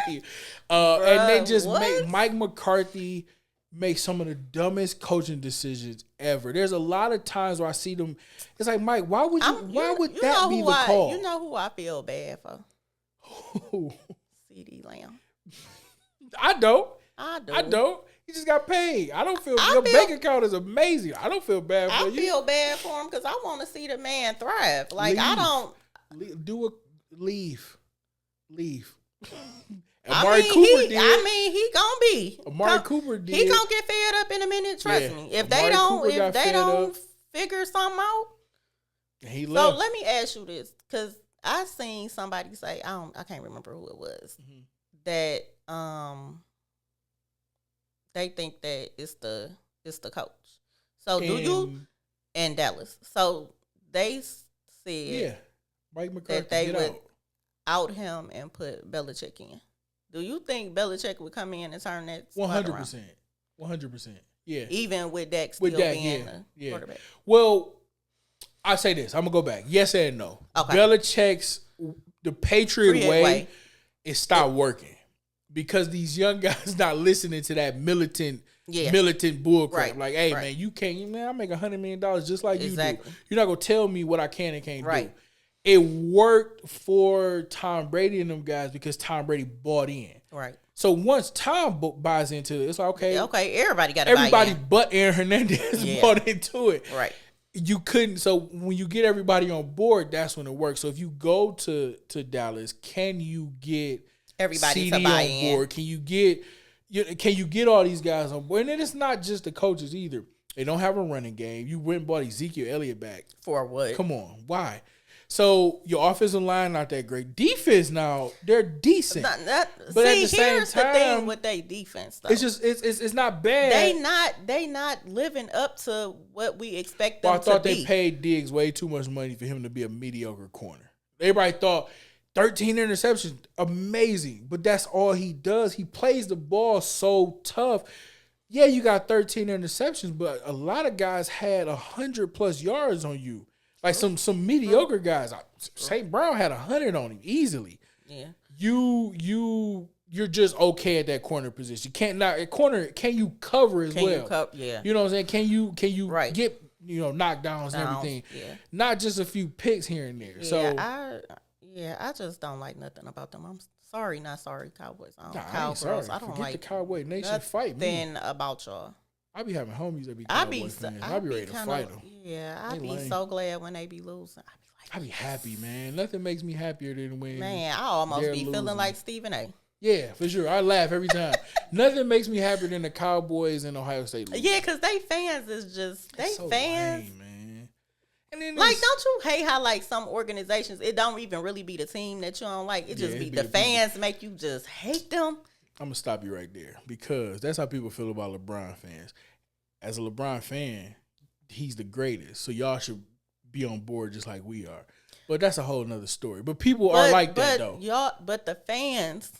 team, and they just make Mike McCarthy make some of the dumbest coaching decisions ever. There's a lot of times where I see them. It's like, Mike, why would that be the call? You know who I feel bad for? Who? CeeDee Lamb. I don't. He just got paid. I don't feel your bank account is amazing. I don't feel bad for you. I feel bad for him because I want to see the man thrive. Like leave. I don't leave. Amari Cooper did. He gonna be. Amari Cooper did. He gonna get fed up in a minute. Trust me. If they don't figure something out, he left. So let me ask you this, because I seen somebody say I can't remember who it was that they think that it's the coach. So do you in Dallas? So they said Mike McCarthy that they would out him and put Belichick in. Do you think Belichick would come in and turn that 100%? 100%. Yeah. Even with Dak still being the quarterback. Well, I say this. I'm gonna go back. Yes and no. Okay. Belichick's the Patriot way is stop working because these young guys not listening to that militant bullcrap. Right. Like, hey man, you can't. Man, I make $100 million just like you do. You're not gonna tell me what I can and can't do. It worked for Tom Brady and them guys because Tom Brady bought in. Right. So once Tom buys into it, it's like, okay, everybody got to buy in. Everybody but Aaron Hernandez bought into it. Right. You couldn't. So when you get everybody on board, that's when it works. So if you go to Dallas, can you get everybody CD to buy on board? In? Can you get all these guys on board? And then it's not just the coaches either. They don't have a running game. You went and bought Ezekiel Elliott back. For what? Come on. Why? So your offensive line not that great. Defense now they're decent. But at the same here's time, the thing with their defense though. It's just it's not bad. They not living up to what we expect them I thought to be. they paid Diggs way too much money for him to be a mediocre corner. Everybody thought 13 interceptions, amazing, but that's all he does. He plays the ball so tough. Yeah, you got 13 interceptions, but a lot of guys had 100+ yards on you. Like some mediocre guys. St. Brown had 100 on him easily. Yeah. You're just okay at that corner position. Can you cover as well? Yeah. You know what I'm saying? Can you right. get knockdowns and everything? Yeah. Not just a few picks here and there. I just don't like nothing about them. I'm sorry, not sorry, Cowboys. I ain't sorry. I don't Forget like the Cowboy Nation fight me. Then about y'all. I be having homies that be Cowboy fans. I be ready to fight them. Yeah, I be so glad when they be losing. I be happy, man. Nothing makes me happier than when I almost be losing. feeling like Stephen A. Yeah, for sure. I laugh every time. Nothing makes me happier than the Cowboys and Ohio State losing. Yeah, because they fans is just fans. Lame, man. And then don't you hate how like some organizations it don't even really be the team that you don't like? It just be the fans make you just hate them. I'm gonna stop you right there because that's how people feel about LeBron fans. As a LeBron fan, he's the greatest, so y'all should be on board just like we are. But that's a whole nother story. But people are like that though. But the fans.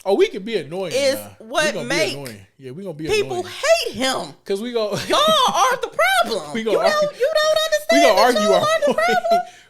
Oh, we can be annoying. Is now. what make we gonna be people annoying. hate him because we go. Y'all are the problem. You don't understand. We gonna argue our point.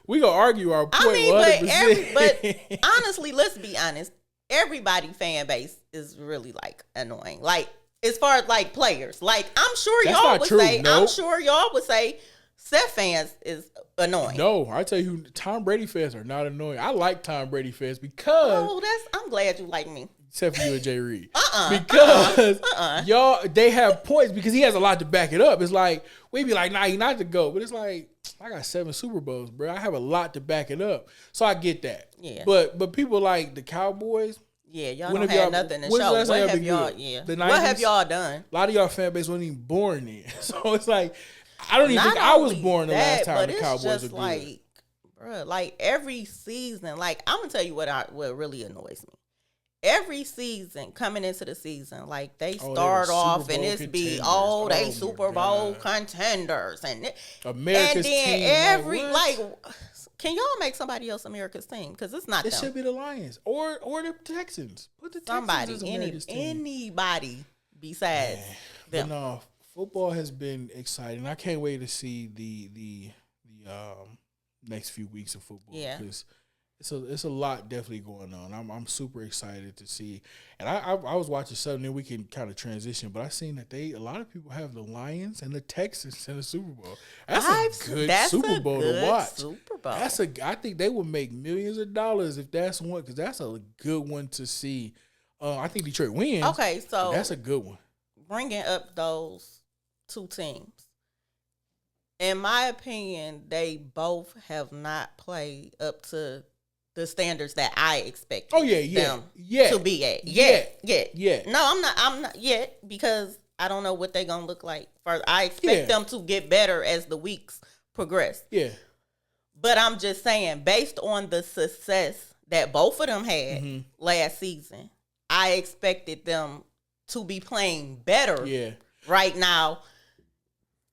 We gonna argue our point. But honestly, let's be honest. Everybody fan base is really like annoying. Like as far as like players, like I'm sure y'all would say. Nope. I'm sure y'all would say. Seth fans is annoying. No, I tell you who, Tom Brady fans are not annoying. I like Tom Brady fans because I'm glad you like me. Except for you and Jay Reed. Because y'all, they have points because he has a lot to back it up. It's like, we be like, nah, he not the GOAT. But it's like, I got 7 Super Bowls, bro. I have a lot to back it up. So I get that. Yeah. But people like the Cowboys. Yeah, y'all don't have nothing to show. What have y'all, what have y'all done? A lot of y'all fan base wasn't even born then. So it's like, I don't even think I was born the last time the Cowboys were good. Like, bro, like every season, like I'm gonna tell you what really annoys me. Every season, coming into the season, like they start off and it's be they Super Bowl contenders and America's team. Can y'all make somebody else America's team? Because it's not. It should be the Lions or the Texans. Put the Texans as America's team. Anybody besides them. But no. Football has been exciting. I can't wait to see the next few weeks of football. Yeah, because it's a lot definitely going on. I'm super excited to see. And I was watching something, and we can kind of transition. But I seen that a lot of people have the Lions and the Texans in the Super Bowl. That's a good Super Bowl to watch. Super Bowl. I think they would make millions of dollars if that's one, because that's a good one to see. I think Detroit wins. Okay, so that's a good one. Bringing up those 2 teams. In my opinion, they both have not played up to the standards that I expect. Oh them to be at. Yeah. No, I'm not yet because I don't know what they're gonna look like. First, I expect them to get better as the weeks progress. Yeah. But I'm just saying, based on the success that both of them had last season, I expected them to be playing better right now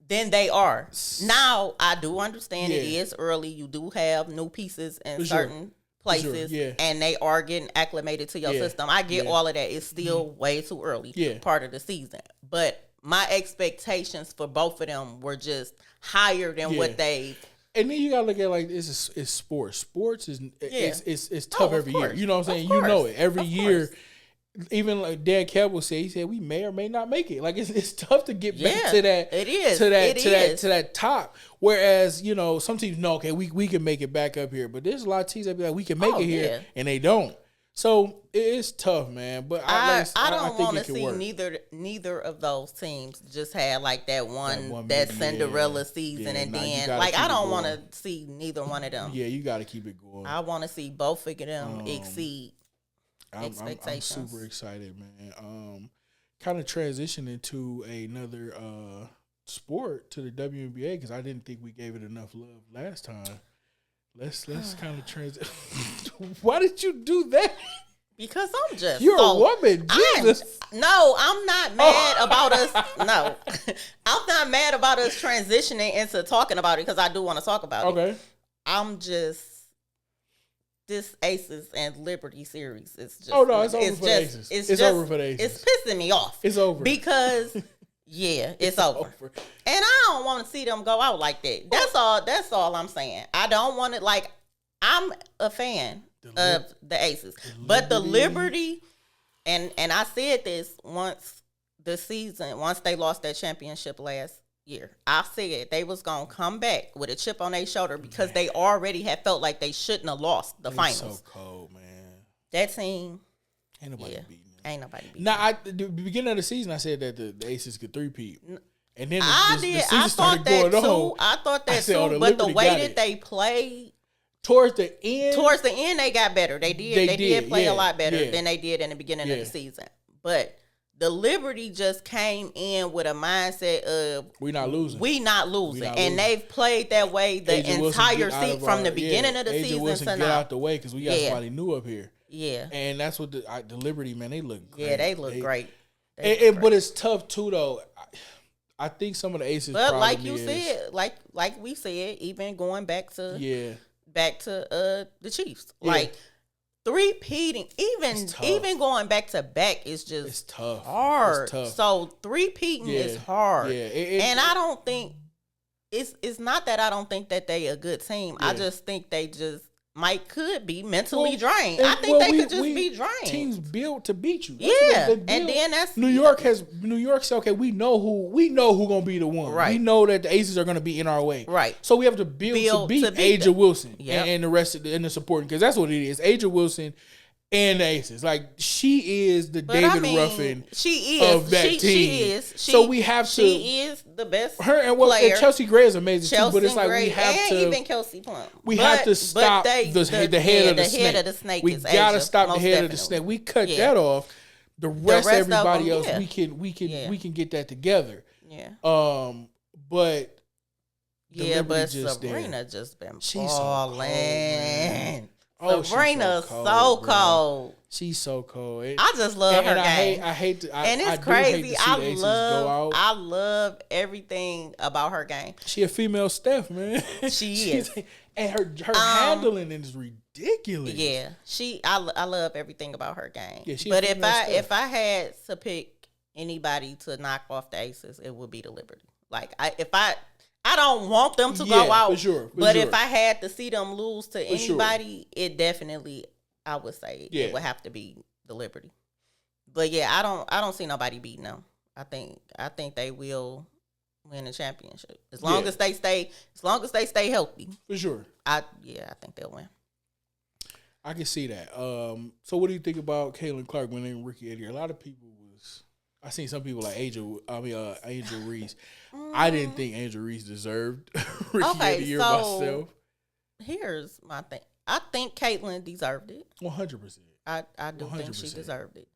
than they are. Now, I do understand it is early. You do have new pieces in certain places, and they are getting acclimated to your system. I get all of that. It's still way too early, part of the season. But my expectations for both of them were just higher than what they... And then you gotta look at it's sports. Sports is it's tough every year. You know what I'm saying? You know it every year. Even like Dan Campbell said, he said we may or may not make it. Like it's tough to get back to that. It is to that top. Whereas some teams know, okay, we can make it back up here, but there's a lot of teams that be like we can make it here, and they don't. So it's tough, man. But I don't want to see neither of those teams just had like that Cinderella season, and then like I don't want to see neither one of them. Yeah, you got to keep it going. I want to see both of them exceed expectations. I'm super excited, man. Kind of transitioning to another sport, to the WNBA, because I didn't think we gave it enough love last time. Let's kind of transition. Why did you do that? Because I'm just You're a woman. Jesus. I'm not mad about us. No, I'm not mad about us transitioning into talking about it because I do want to talk about it. Okay. I'm just this Aces and Liberty series. It's just it's over for the Aces. It's over for the Aces. It's pissing me off. It's over because it's over. And I don't want to see them go out like that. That's all I'm saying. I don't want it. Like, I'm a fan of the Aces, but the Liberty, and I said this once they lost that championship last year. I said they was gonna come back with a chip on their shoulder because they already had felt like they shouldn't have lost the finals. So cold, man. That team, ain't nobody beating them. Ain't nobody beating. Now, at the beginning of the season, I said that the Aces could three-peat. And then the season started going on. I thought that too, but the way that they played towards the end, they got better. They did play a lot better than they did in the beginning of the season. But the Liberty just came in with a mindset of we not losing, and they've played that way the entire season from the beginning of the season Wilson, to get now. out the way because we got somebody new up here. Yeah, and that's what the Liberty, man, they look great. Yeah, they look great. But it's tough too, though. I think some of the Aces. But like you said, like we said, even going back to the Chiefs, like three-peating, even going back to back is just it's tough, hard. It's tough. So three-peating is hard, and I don't think it's not that I don't think that they a good team. I just think they just could be mentally drained. I think they could just be drained. Teams built to beat you. And then that's New York said, okay, we know who gonna be the one. Right. We know that the Aces are gonna be in our way. Right. So we have to build to beat Aja Wilson and the rest of the supporting, because that's what it is. Aja Wilson and the Aces. Like, she is the David Ruffin of that team. She is. So we have to. She is the best her and player. And Chelsea Gray is amazing too. But it's like we have and to. Even Kelsey Plum. We have to stop the head of the snake. Head of the snake. We gotta stop the head of the snake. We cut that off. The rest of everybody else, we can get that together. Yeah. But. But Sabrina just been balling. Sabrina's so cold. She's so cold. I just love her game. I hate to. And it's crazy. I love everything about her game. She a female Steph, man. She is. And her handling is ridiculous. Yeah. I love everything about her game. Yeah, but if I had to pick anybody to knock off the Aces, it would be the Liberty. Like, I don't want them to go out, for sure. If I had to see them lose to anybody, it definitely, I would say it would have to be the Liberty. But I don't see nobody beating them. I think they will win the championship as long as they stay healthy. For sure. I think they'll win. I can see that. So what do you think about Caitlin Clark winning Rookie of the Year? A lot of people I seen some people like Angel Reese. I didn't think Angel Reese deserved Rookie of the Year myself. Here's my thing. I think Caitlin deserved it. 100%. I do 100%. Think she deserved it.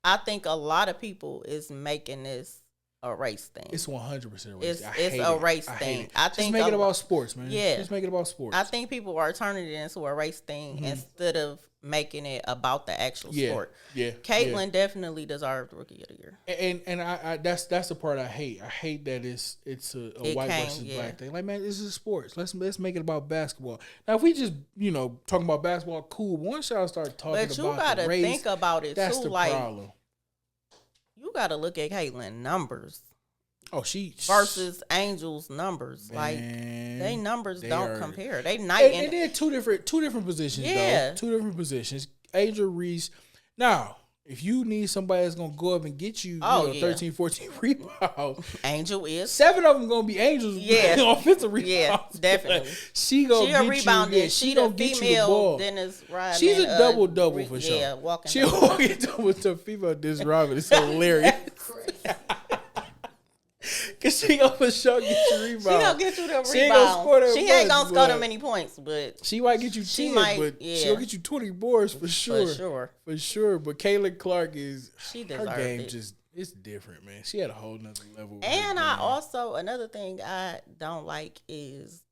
I think a lot of people is making this a race thing. It's 100% a race. It's a race thing. I think just make it about sports, man. Yeah, just make it about sports. I think people are turning it into a race thing instead of making it about the actual sport. Yeah, Caitlin definitely deserved Rookie of the Year. And I that's the part I hate. I hate that it's a white versus black thing. Like, man, this is sports. Let's make it about basketball. Now, if we just talking about basketball, cool. But once y'all start talking about you gotta the race, think about it that's too. The problem. You gotta look at Caitlin numbers. Oh, she versus Angel's numbers, man, like they numbers don't compare. They and they're two different positions. Though. Two different positions. Angel Reese. Now, if you need somebody that's gonna go up and get you, 13, 14 rebounds, Angel is 7 of them gonna be Angels. Offensive rebounds. Yeah, definitely. She gonna rebound. She gonna get you the ball. Dennis Rodman. She's a double for sure. Yeah, walking. She walking double to female Dennis Rodman. It's hilarious. Cause she gonna show get you rebounds. She gonna get you the rebounds. She ain't gonna score that many points, but she might get you 10. But she'll get you 20 boards for sure. For sure. But Caitlin Clark her game it's different, man. She had a whole nother level. And another thing I don't like is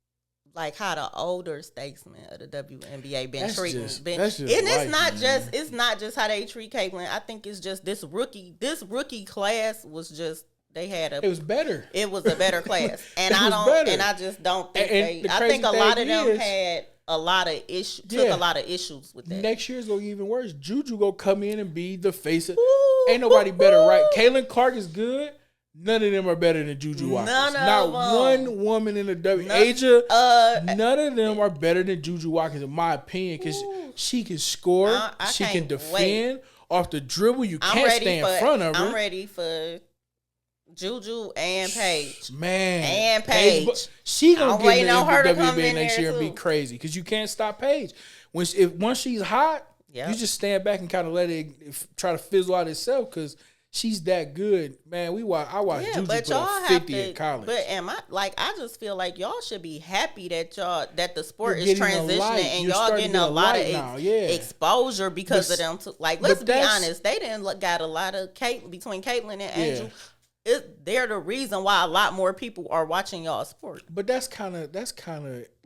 like how the older statesmen of the WNBA been That's treating, just and life, it's not just how they treat Caitlyn. I think it's just this rookie class was just it was better. It was a better class, and I just don't think I think a lot of them had a lot of issues. Took a lot of issues with that. Next year's gonna be even worse. Juju gonna come in and be the face of. Ain't nobody better, right? Caitlin Clark is good. None of them are better than Juju Watkins. Not one woman in the Asia. None of them are better than Juju Watkins, in my opinion, because she can score. She can defend off the dribble. You can't stay in front of her. I'm ready for Juju and Paige. Man. And Paige. She gonna get in the WNBA next year and be crazy because you can't stop Paige. Once she's hot, you just stand back and kind of let it try to fizzle out itself because she's that good. Man, I watched Juju put up 50 in college. But I just feel like y'all should be happy that the sport is transitioning and y'all getting a lot of exposure because of them. Let's be honest, they didn't got a lot of between Caitlyn and Angel. They're the reason why a lot more people are watching y'all sport. But that's kind of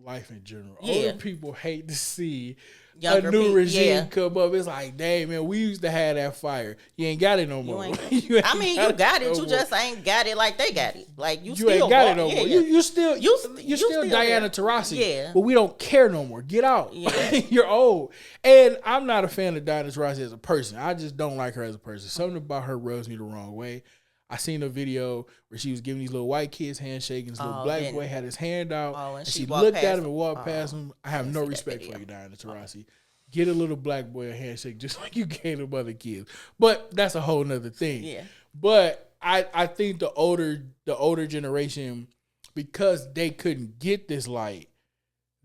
life in general. Yeah. Older people hate to see a new regime come up. It's like, dang, man, we used to have that fire. You ain't got it no more. You got it. You just ain't got it like they got it. Like you still ain't got it no more. Yeah. You're still Diana Taurasi. Yeah. But we don't care no more. Get out. Yeah. You're old. And I'm not a fan of Diana Taurasi as a person. I just don't like her as a person. Something about her rubs me the wrong way. I seen a video where she was giving these little white kids handshakes. This little black boy had his hand out, and she looked at him and walked past him. I have no respect for you, Diana Taurasi. Get a little black boy a handshake just like you gave them other kids. But that's a whole nother thing. Yeah. But I think the older generation, because they couldn't get this light,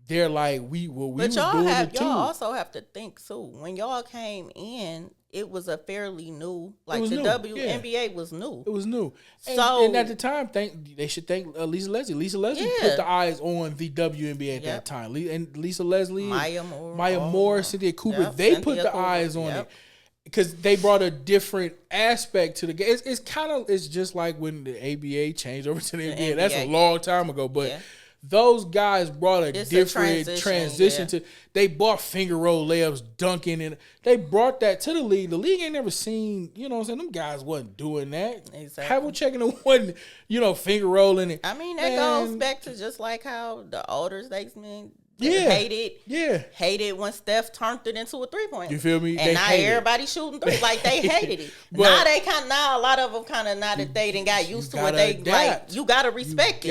they're like, we were doing it too. Y'all also have to think too. When y'all came in, it was a fairly new, the WNBA was new. It was new. And at the time, they should thank Lisa Leslie. Lisa Leslie put the eyes on the WNBA at that time. And Lisa Leslie, Maya Moore, Cynthia Cooper, they put the eyes on it. Because they brought a different aspect to the game. It's just like when the ABA changed over to the NBA. That's a long time ago, but those guys brought a different transition to. They brought finger roll layups, dunking, and they brought that to the league. The league ain't never seen, you know what I'm saying? Them guys wasn't doing that. Exactly. Having checking them wasn't, finger rolling it. I mean, that goes back to just like how the older statesmen hated when Steph turned it into a 3-point. You feel me? And now everybody shooting three. Like they hated it. Now a lot of them kind of now that they done got used to what they like. You gotta respect it.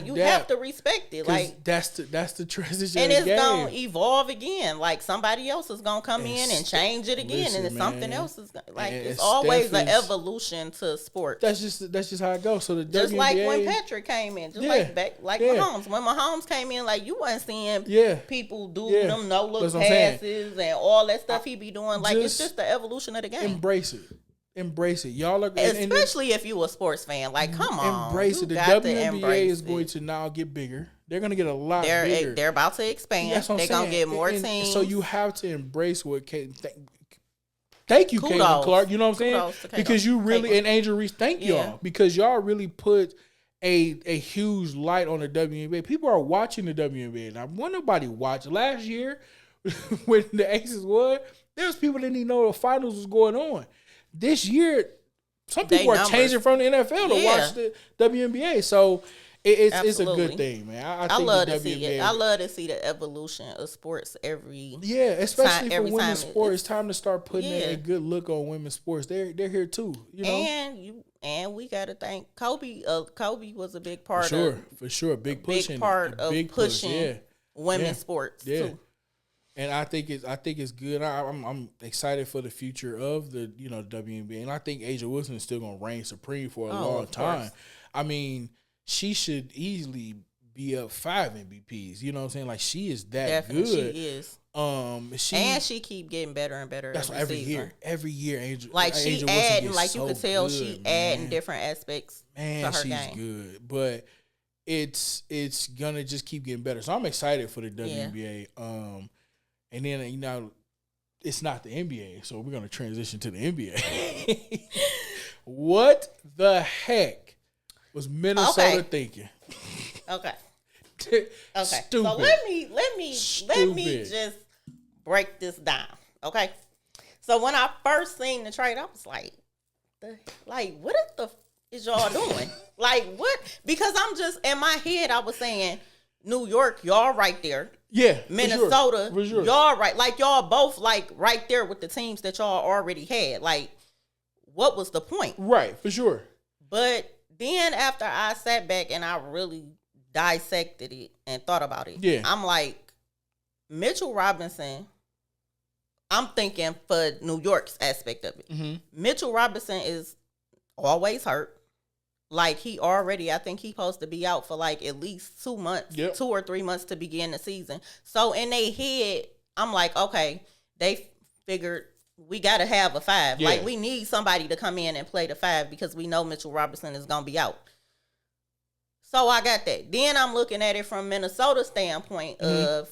You have to respect it. Like that's the transition. And it's gonna evolve again. Like somebody else is gonna come in and change it again, and something else is like it's always an evolution to sport. That's just how it goes. So just like when Patrick came in, Mahomes. When Mahomes came in, like you wasn't seeing people do them no look passes and all that stuff he be doing. Like it's just the evolution of the game. Embrace it. Y'all are especially if you a sports fan. Like come on, embrace it. The WNBA is going to now get bigger. They're going to get a lot bigger. They're about to expand. They're going to get more teams. So you have to embrace what Kate. Thank you, Caitlin Clark. You know what I'm saying? Because you really and Angel Reese. Thank y'all because y'all really put a huge light on the WNBA. People are watching the WNBA now. When nobody watched last year when the Aces won, there was people that didn't even know the finals was going on. This year, some people are changing from the NFL to watch the WNBA. So it's a good thing, man. I love to see it. I love to see the evolution of sports especially for women's sports. It's time to start putting a good look on women's sports. They're here too, And we got to thank Kobe. Kobe was a big part for sure, big pushing women's sports too. And I think it's good. I'm excited for the future of the WNBA, and I think Asia Wilson is still gonna reign supreme for a long time. I mean, she should easily be up 5 MVPs. You know what I'm saying? Like she is that good. She is. And she keep getting better and better. That's every year. Every year, Angel. Like she adding, like you could tell, good, she adding different aspects to her she's game. Good, but it's gonna just keep getting better. So I'm excited for the WNBA. And then it's not the NBA, so we're gonna transition to the NBA. What the heck was Minnesota thinking? Okay. Okay. Stupid. So let me just break this down. Okay. So when I first seen the trade, I was like, what is y'all doing? Like what? Because I'm just in my head, I was saying, New York, y'all right there. Yeah. Minnesota, for sure. Y'all right. Like y'all both like right there with the teams that y'all already had. Like, what was the point? Right, for sure. But then after I sat back and I really dissected it and thought about it, I'm like, Mitchell Robinson, I'm thinking for New York's aspect of it. Mm-hmm. Mitchell Robinson is always hurt. Like I think he supposed to be out for like at least 2 months, 2 or 3 months to begin the season. So in their head, I'm like, okay, they figured we got to have a 5. Yeah. Like we need somebody to come in and play the 5 because we know Mitchell Robinson is going to be out. So I got that. Then I'm looking at it from Minnesota's standpoint of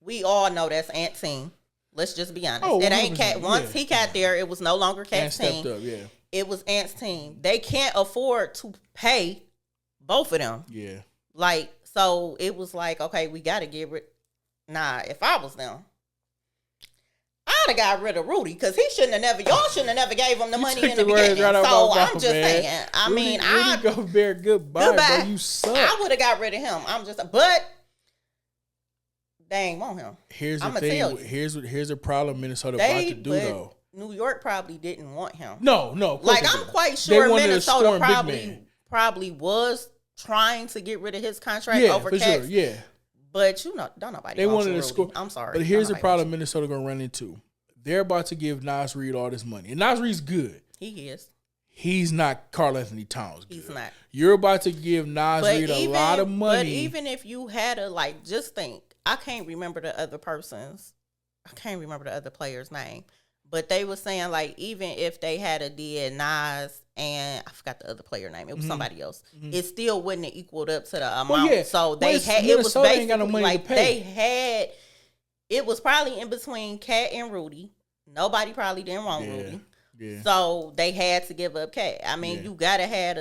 we all know that's Ant's team. Let's just be honest. It ain't Cat. Once he got there, it was no longer Cat's team. Stepped up, it was Ant's team. They can't afford to pay both of them. Yeah. Like, so it was like, okay, we got to get rid. Nah, if I was them, I'd have got rid of Rudy because y'all shouldn't have never gave him the money in the beginning. Right so I'm just saying. Rudy Gobert, goodbye, bro. You suck. I would have got rid of him. But they ain't want him. Here's the thing. Here's a problem Minnesota about to do though. New York probably didn't want him. No. Like I'm quite sure Minnesota probably was trying to get rid of his contract over Cats. Sure, yeah. But don't nobody. They wanted to score. I'm sorry. But here's the problem Minnesota gonna run into. They're about to give Nas Reed all this money, and Nas Reed's good. He is. He's not Karl Anthony Towns. Good. He's not. You're about to give Nas Reed a lot of money. But even if you had to just think, I can't remember the other player's name. But they were saying, like, even if they had a did Nas and I forgot the other player name, it was somebody else. Mm-hmm. It still wouldn't have equaled up to the amount. Well, so they had it was basically got no money like to pay. It was probably in between Cat and Rudy. Nobody probably didn't want Rudy. Yeah. So they had to give up Cat. I mean, you gotta have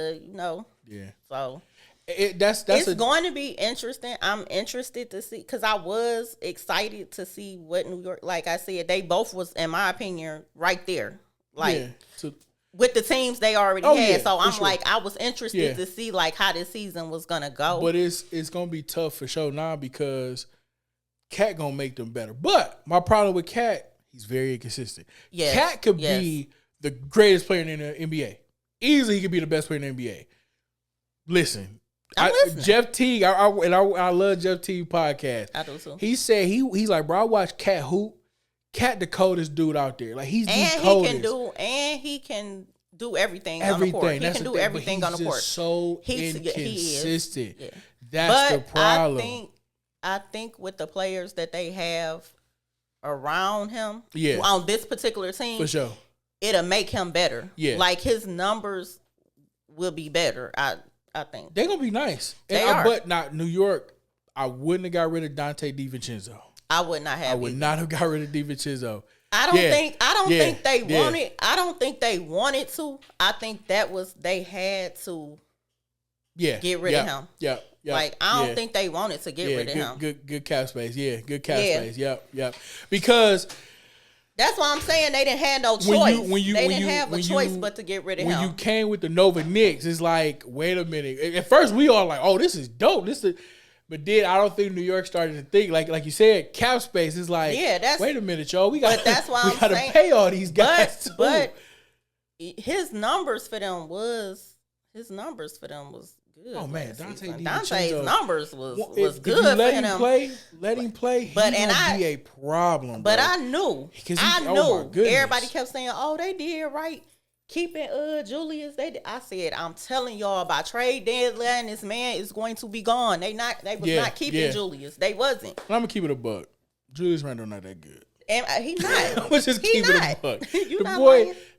so it's going to be interesting. I'm interested to see because I was excited to see what New York. Like I said, they both was, in my opinion, right there. Like with the teams they already had. So I'm like, I was interested to see like how this season was gonna go. But it's gonna be tough for sure now because Cat gonna make them better. But my problem with Cat, he's very inconsistent. Yeah, Cat could be the greatest player in the NBA. Easily, he could be the best player in the NBA. Listen. Jeff Teague, I love Jeff Teague podcast. I do too. He said he's like, bro, I watch Cat hoop. Cat the coldest dude out there. Like he's the coldest. He can do everything on the court. He can do everything on the court. So inconsistent. He is. That's the problem. I think with the players that they have around him, on this particular team, for sure, it'll make him better. Yeah, like his numbers will be better. I think they're gonna be nice. But not New York. I wouldn't have got rid of Dante DiVincenzo. I would not have. I would not have got rid of DiVincenzo. I don't think they wanted. I don't think they wanted to. I think they had to. Get rid of him. Yeah. Like I don't think they wanted to get rid of him. Good cap space. Yeah. Good cap space. Yep. Because. That's why I'm saying they didn't have no choice. They didn't have a choice but to get rid of him. When you came with the Nova Knicks, it's like, wait a minute. At first, we all like, oh, this is dope. But then I don't think New York started to think, like you said, cap space is like, wait a minute, y'all. We got to pay all these guys. But his numbers for them was good. Oh man, Dante's numbers was good for him. Let him play. But be a problem. But I knew. Everybody kept saying, "Oh, they did right, keeping Julius." I said, "I'm telling y'all, by trade deadline, this man is going to be gone. They was not keeping Julius. They wasn't." I'm gonna keep it a buck. Julius Randle not that good. And he not. Let's just keep it a buck.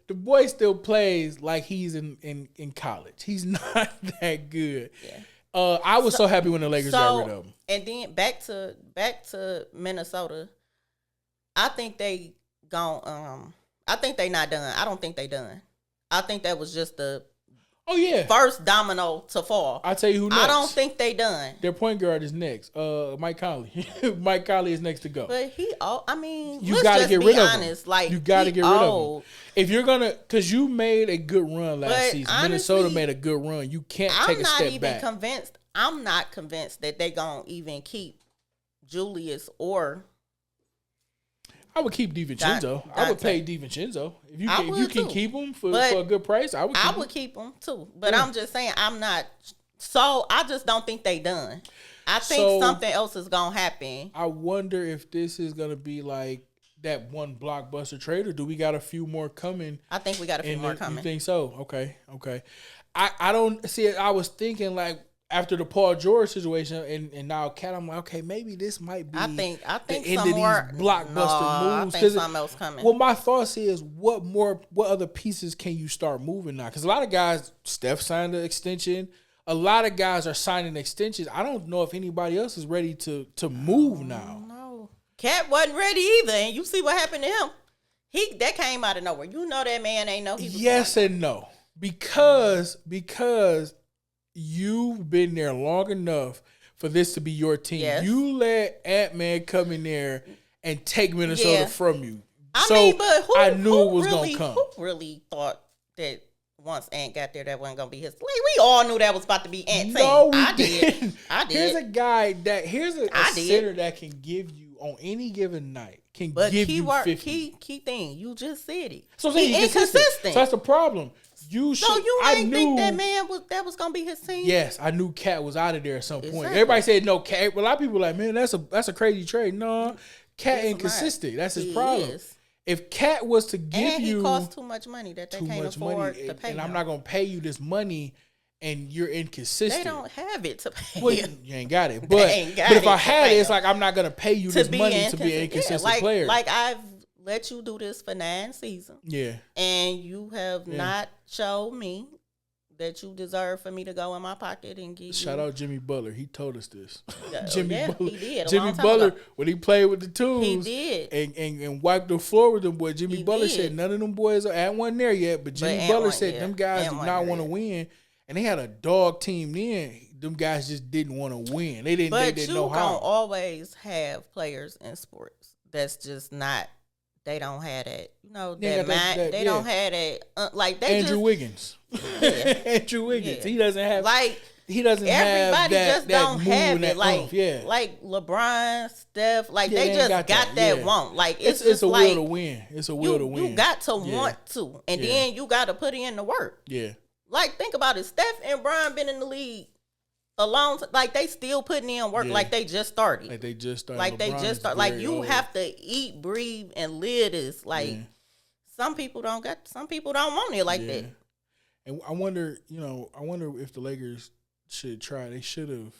The boy still plays like he's in college. He's not that good. Yeah. I was so happy when the Lakers got rid of him. And then back to Minnesota. I think they gone. I think they not done. I don't think they done. I think that was just the Oh yeah, first domino to fall. I'll tell you who next. I don't think they done. Their point guard is next. Mike Conley. Mike Conley is next to go. But I mean, you got to get rid of him. Like, you got to get rid of him. If you're gonna, because you made a good run last season. Honestly, Minnesota made a good run. You can't take a step back. I'm not convinced that they gonna even keep Julius or. I would keep DiVincenzo. I would pay DiVincenzo. If you can keep him for a good price, I would keep him too. But I'm just saying, I'm not. So I just don't think they done. I think something else is gonna happen. I wonder if this is gonna be like that one blockbuster trade, or do we got a few more coming? I think we got a few more coming. You think so? Okay. I don't see. I was thinking like. After the Paul George situation and now Cat, I'm like, okay, maybe this might be. I think the end of these blockbuster moves. I think something else coming. Well, my thoughts is what other pieces can you start moving now? Because a lot of guys, Steph signed an extension. A lot of guys are signing extensions. I don't know if anybody else is ready to move now. No, Cat wasn't ready either, and you see what happened to him. That came out of nowhere. You know that man ain't know he was. Yes and no, because. You've been there long enough for this to be your team. Yes. You let Ant-Man come in there and take Minnesota from you. I knew it was going to come. Who really thought that once Ant got there, that wasn't going to be his? Like, we all knew that was about to be Ant's team. I did. Here's a guy here's a center that can give you on any given night. Give you 50. Key thing, you just said it. So he's inconsistent. So that's the problem. You ain't think that man was gonna be his team? Yes, I knew Cat was out of there at some point. Everybody said no, Cat. A lot of people were like, man, that's a crazy trade. No, Cat inconsistent. That's his problem. If Cat was to give you, he costs too much money that they can't afford to pay. And I'm not gonna pay you this money, and you're inconsistent. They don't have it to pay. Well, you ain't got it. But if I had it, it's like I'm not gonna pay you this money to be an inconsistent player. Like I've let you do this for 9 seasons. Yeah. And you have not showed me that you deserve for me to go in my pocket and give Shout out Jimmy Butler. He told us this. Jimmy Butler. He did. Jimmy Butler, when he played with the Tools. He did. And wiped the floor with them boys. Jimmy Butler said none of them boys wasn't there yet, but Jimmy Butler said them guys did not want to win. And they had a dog team then. Them guys just didn't want to win. They didn't know how. But you gonna always have players in sports that's just not. They don't have that, they don't have that. Like they Andrew Wiggins. Andrew Wiggins. He doesn't have have that. Don't have it. Like LeBron, Steph. Like they just got that want. Like it's a will to win. It's a will to win. You got to want to, and then you got to put in the work. Yeah. Like think about it. Steph and Brian been in the league a long time. Like they still putting in work. Like they just started. Like they just started. Like you have to eat, breathe, and live this. Like some people don't want it like that. And I wonder if the Lakers should try. They should have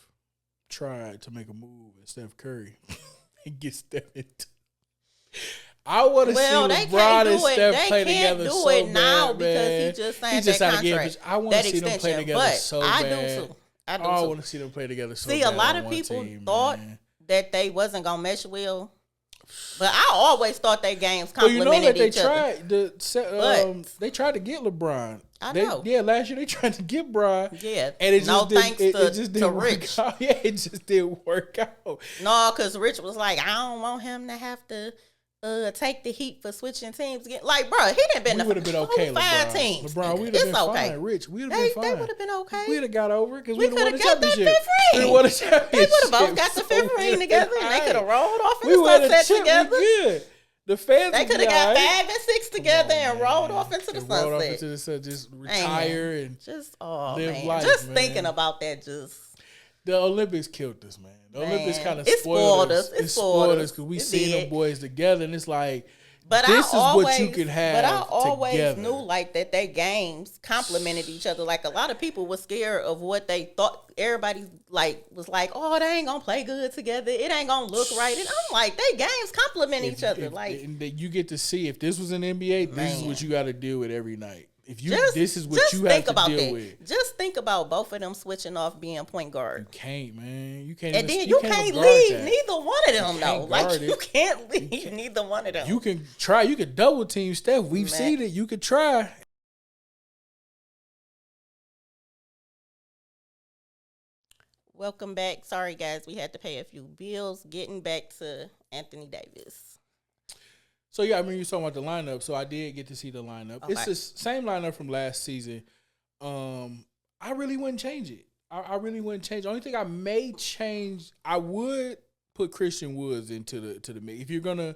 tried to make a move at Steph Curry and get Steph into. I want to see LeBron and Steph play together so bad. They can't do it now because he just signed that contract. I want to see them play together so bad. I do too. I want to see them play together so bad. See, a lot of people thought that they wasn't going to mesh well. But I always thought their games complemented each other. They tried to get LeBron. I know. Last year they tried to get Bron. Yeah. And it just didn't Rich. Work out. Yeah, it just didn't work out. No, because Rich was like, I don't want him to have to take the heat for switching teams again. Like, bro, he didn't been. We would have been okay. 5 teams. LeBron, we'd have been fine. Rich, we'd have been fine. They would have been okay. We'd have got over it because we would have won the championship. We would have both got the 5th ring together, and they could have rolled off in the sunset together. Good. The fans. They could have got 5 and 6 together and rolled off into the sunset. Rolled off into the sunset, just retire and just live life. Just thinking about that, just. The Olympics killed us, man. The Olympics kind of spoiled us. It spoiled us because we seen them boys together, and it's like, this is what you can have. But I always knew like that they games complemented each other. Like a lot of people were scared of what they thought. Everybody was like, oh, they ain't gonna play good together. It ain't gonna look right. And I'm like, they games complement each other. And you get to see if this was an NBA, this is what you got to deal with every night. This is what you have to deal with. Just think about both of them switching off being point guard. You can't, man. You can't. And then you can't leave neither one of them, though. Like you can't leave neither one of them. You can try. You can double team Steph. We've seen it. You could try. Welcome back. Sorry, guys, we had to pay a few bills. Getting back to Anthony Davis. So, yeah, I mean, you talking about the lineup. So, I did get to see the lineup. Okay. It's the same lineup from last season. I really wouldn't change it. I really wouldn't change. The only thing I may change, I would put Christian Woods into the mix. If you're gonna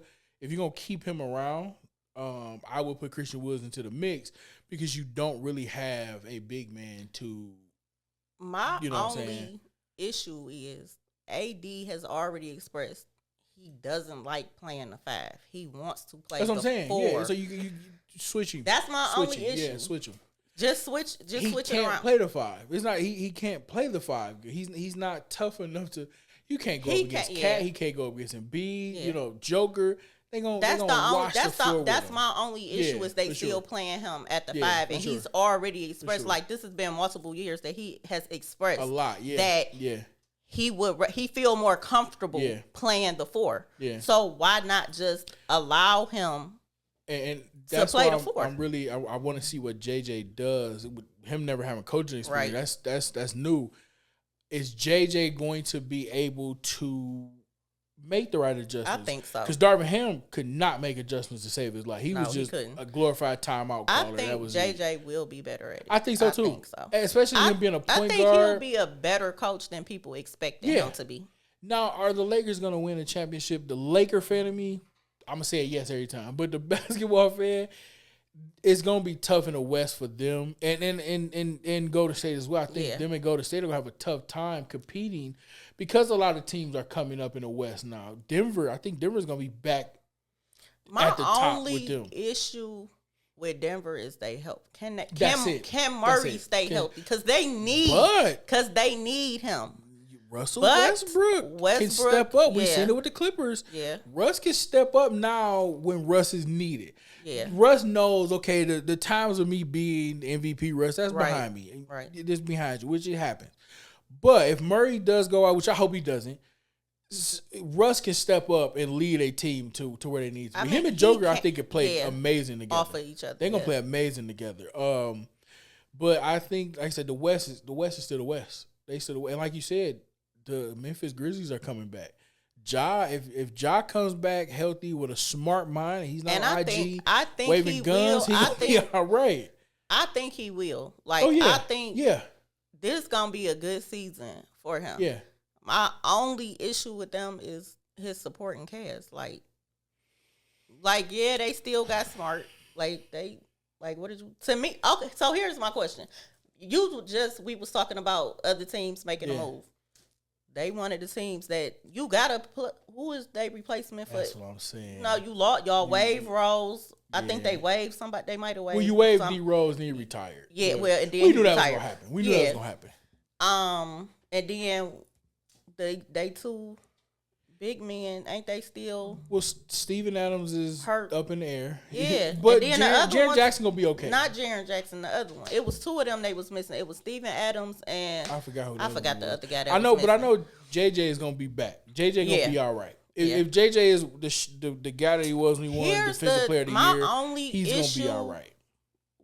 keep him around, I would put Christian Woods into the mix because you don't really have a big man to. My only issue is AD has already expressed he doesn't like playing the 5. He wants to play. That's what I'm saying. 4. Yeah, so you switch him. That's my only issue. Yeah, switch him. Just switch it around. He can't play the 5. It's not he can't play the 5. He's not tough enough to. You can't go up against Cat. He can't go up against Embiid. Yeah. You know, Joker. They gonna wash the floor. That's my only issue is they still playing him at the 5, and he's already expressed like this has been multiple years that he has expressed a lot. Yeah, that he feel more comfortable playing the 4. Yeah. So why not just allow him and that's to play the 4? I'm really I want to see what JJ does. With him never having coaching experience. Right. That's new. Is JJ going to be able to make the right adjustments? I think so. Because Darvin Ham could not make adjustments to save his life. He was just a glorified timeout caller. I think JJ will be better at it. I think so too. I think so. Especially him being a point guard. I think he'll be a better coach than people expected him to be. Now, are the Lakers going to win a championship? The Laker fan of me, I'm going to say yes every time. But the basketball fan, it's going to be tough in the West for them. And Golden State as well. I think them and Golden State are going to have a tough time competing because a lot of teams are coming up in the West now. I think Denver's going to be back at the top with them. My only issue with Denver is they help. Can Murray stay healthy? Because they need him. Russell Westbrook can step up. We've seen it with the Clippers. Yeah. Russ can step up now when Russ is needed. Yeah. Russ knows, okay, the times of me being MVP Russ, that's behind me. Right. It's behind you, which it happens. But if Murray does go out, which I hope he doesn't, Russ can step up and lead a team to where they need to be. Him and Joker, I think, can play amazing together. Off of each other. They're going to play amazing together. But I think, like I said, the West is still the West. They still, and like you said, the Memphis Grizzlies are coming back. If Ja comes back healthy with a smart mind, and he's not on IG waving guns, he'll be all right. I think he will. I think this gonna be a good season for him. Yeah. My only issue with them is his supporting cast. They still got smart. What did you to me? Okay, so here's my question. We was talking about other teams making a move. They wanted the teams that you gotta put. Who is they replacement for? That's what I'm saying. No, y'all wave Rose. I think they waived somebody. They might have waived. Well, you waived D Rose and he retired. Yeah, well, and then we knew that was gonna happen. We knew that was gonna happen. And then they two big men, ain't they still? Well, Steven Adams is hurt up in the air. Yeah, but Jaren Jackson gonna be okay. Not Jaren Jackson, the other one. It was two of them they was missing. It was Steven Adams and I forgot the other guy. I know JJ is gonna be back. JJ gonna be all right. If JJ is the guy that he was when he won Defensive Player of the Year, he's gonna be all right.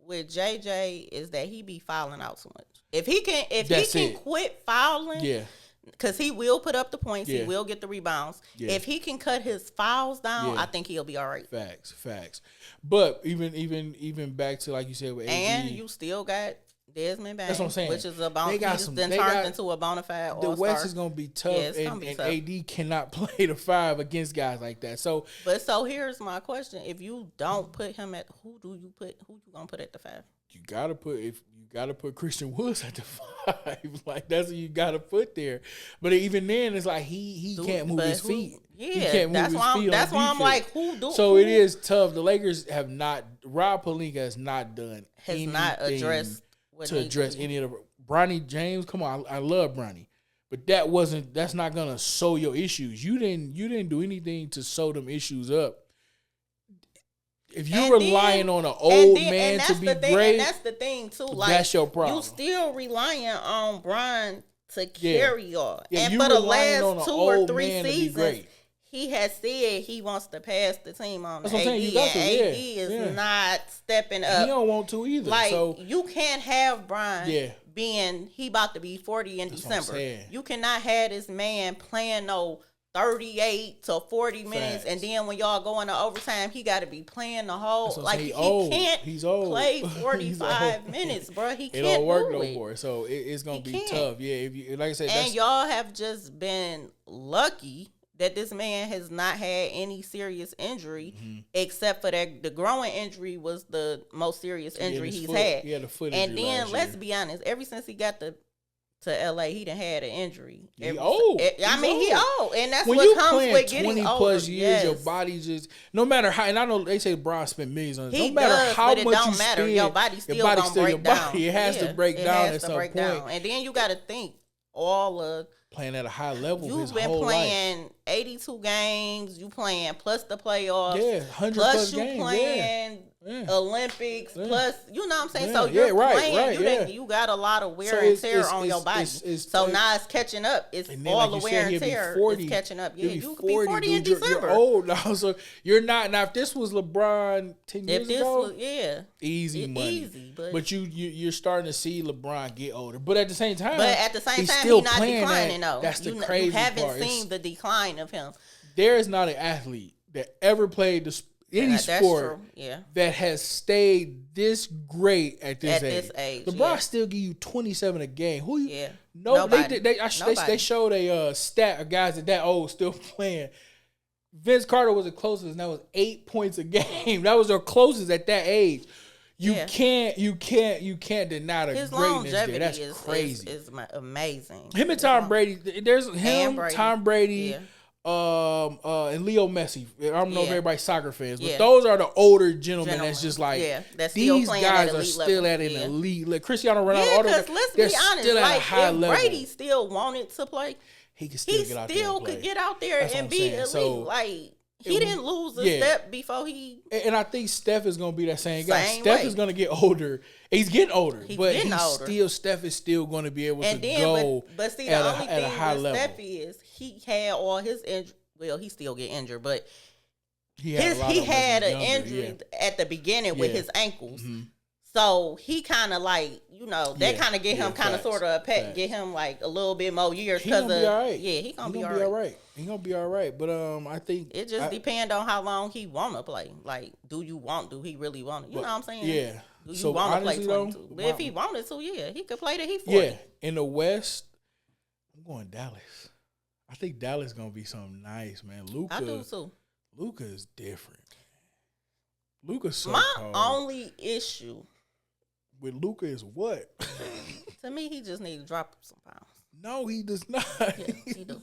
With JJ is that he be fouling out too much. If he can quit fouling, because he will put up the points, he will get the rebounds. Yeah. If he can cut his fouls down, I think he'll be all right. Facts. But even back to like you said with AD, and you still got Desmond Bain, that's what I'm saying. Which is turned into a bona fide all-star. The West is gonna be tough, and AD cannot play the 5 against guys like that. So here's my question: if you don't put him at, who you gonna put at the 5? You gotta put Christian Woods at the 5. Like that's what you gotta put there. But even then, it's like he can't move his feet. Yeah, he can't move his feet. That's why I'm like, So it is tough. The Lakers have not. Rob Pelinka has not done. Has not addressed to address any of the. Bronny James, come on, I love Bronny, but that's not gonna sew your issues. You didn't do anything to sew them issues up. If you're relying on an old man to be great, and that's the thing too. Like that's your problem. You still relying on Bron to carry y'all. And for the last 2 or 3 seasons, he has said he wants to pass the team on to AD, and AD is not stepping up. He don't want to either. Like, so you can't have Bron being, he about to be 40 in December. You cannot have this man playing no 38 to 40 minutes, and then when y'all go into overtime, he got to be playing the whole. Like, he can't play 45 minutes, bro. He can't. It don't work no more. So it's gonna be tough. Yeah, if you, like I said, and y'all have just been lucky that this man has not had any serious injury, except for that the growing injury was the most serious injury he's had. Yeah, the foot injury. And then let's be honest, ever since he got to LA, he done had an injury. He's old, and that's when what comes with getting 20 older. plus years, your body just, no matter how, and I know they say Bron spent millions on it. No matter does, how but much don't you matter. spend, Your body still gonna break down. It has to break down at some point. And then you got to think all of playing at a high level. You've been playing 82 games. You playing plus the playoffs. Yeah, 100 plus you games. Playing Olympics. Plus, you know what I'm saying. So you're playing. You got a lot of wear and tear on your body. So now it's catching up. It's all the wear and tear is catching up. Yeah, you could be 40 in December. You're old now, so you're not. Now, if this was LeBron 10 years ago, easy money. Easy, but you're starting to see LeBron get older. But at the same time, he's not declining though. That's the crazy part. You haven't seen the decline of him. There is not an athlete that ever played any sport that has stayed this great at this age. LeBron still give you 27 a game. Who you? No, they showed a stat of guys that old still playing. Vince Carter was the closest, and that was 8 points a game. That was their closest at that age. You can't deny the greatness there. That's crazy. Is amazing. Him and Tom Brady. There's him, Tom Brady. And Leo Messi. I don't know if everybody's soccer fans, but those are the older gentlemen that's just like, these guys are still at an elite level. Cristiano Ronaldo, because let's be honest, like, if Brady still wanted to play, he could still get out there and be elite. So, like, he didn't lose a step before he. And I think Steph is going to be that same guy. Steph is going to get older. He's getting older, Steph is still going to be able to go but see, the only thing with Steph is he had all his injury. Well, he still get injured, but he had an injury at the beginning with his ankles. Mm-hmm. So he kind of like, that kind of get him kind of sort of get him like a little bit more years because he gonna be all right. He gonna be all right. But I think it just depends on how long he wanna play. Like, do he really want it? You know what I'm saying? Yeah. Do you want to play 22? But if he wanted to, he could play till he 40. Yeah. In the West, I'm going Dallas. I think Dallas gonna be something nice, man. Luka, I do too. Luka is different. Luka's so My cold. only issue with Luka is what? To me, he just needs to drop some pounds. No, he does not. Yeah, he do.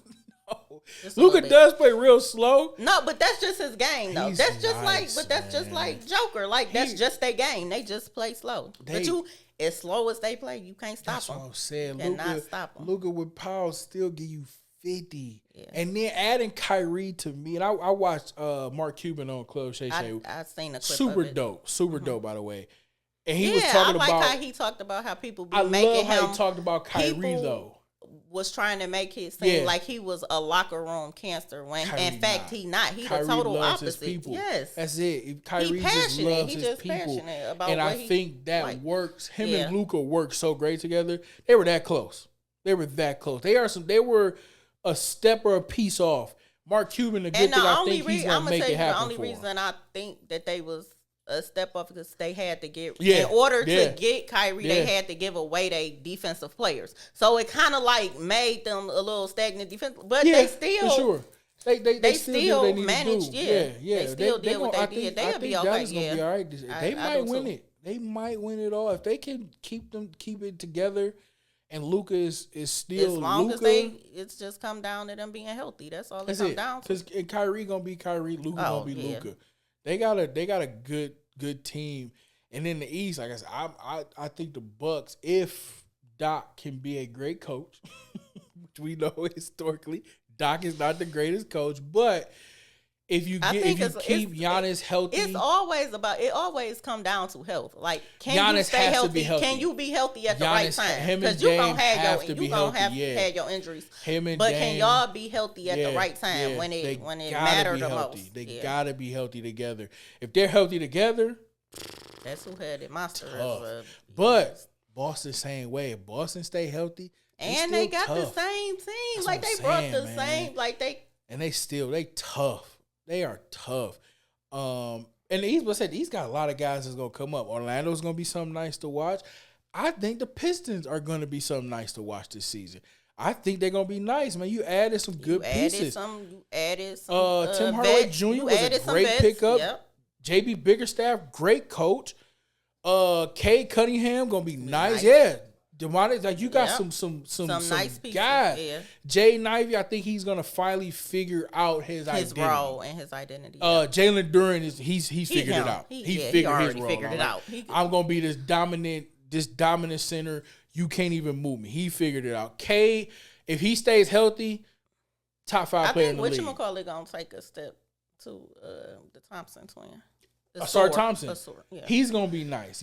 No. Luka does play real slow. No, but that's just his game, though. That's just like Joker. Like, that's just their game. They just play slow. But as slow as they play, you can't stop them. That's what I'm saying. You cannot stop them. Luka with power still give you 50. Yeah. And then adding Kyrie to me, and I watched Mark Cuban on Club Shay Shay. I seen a clip super of it. Super dope, by the way. And he was talking about. I like how he talked about how people be making him. I love how he talked about Kyrie though. Was trying to make it seem like he was a locker room cancer when Kyrie in fact he not. He Kyrie the total opposite. Yes, that's it. Kyrie just loves his people, and I think that works. Him and Luka work so great together. They were that close. They were a step or a piece off. Mark Cuban, the good thing I think he's gonna make it happen. The only reason I think that they was a step off because they had to get in order to get Kyrie, they had to give away their defensive players. So it kind of like made them a little stagnant defense, but they still for sure. They still managed. They still did what they did. They'll be okay. Dallas gonna be all right. They might win it. They might win it all if they can keep it together. And Luka is still as long as it's just come down to them being healthy. That's all it comes down to. Because Kyrie gonna be Kyrie, Luka gonna be Luka. They got a good team. And in the East, like I said, I think the Bucks, if Doc can be a great coach, which we know historically, Doc is not the greatest coach, but if you keep Giannis healthy, it always come down to health. Like, can Giannis you stay has healthy? to be healthy? Can you be healthy at the right time? Because you gonna have your injuries. But can y'all be healthy at the right time when it matter the most? They gotta be healthy together. If they're healthy together, that's who had it. Monster. But Boston same way. If Boston stay healthy, they got tough. The same team. That's like they brought the same. Like they. And they tough. They are tough. And the East, but said these got a lot of guys that's gonna come up. Orlando's gonna be something nice to watch. I think the Pistons are gonna be something nice to watch this season. I think they're gonna be nice, man. You added some good pieces. You added some. Tim Hardaway Jr. was a great pickup. Yep. JB Biggerstaff, great coach. Cade Cunningham gonna be nice. Yeah. Demonte, like you got some nice pieces. Guys. Yeah. Jay Nivey, I think he's gonna finally figure out his identity. Role and his identity. Jalen Duren he's figured it out. He figured it out. I'm gonna be this dominant center. You can't even move me. He figured it out. Cade, if he stays healthy, top 5 player in the league. Whatchamacallit gonna take a step to the Thompson twin. Asar Thompson. Yeah. He's gonna be nice.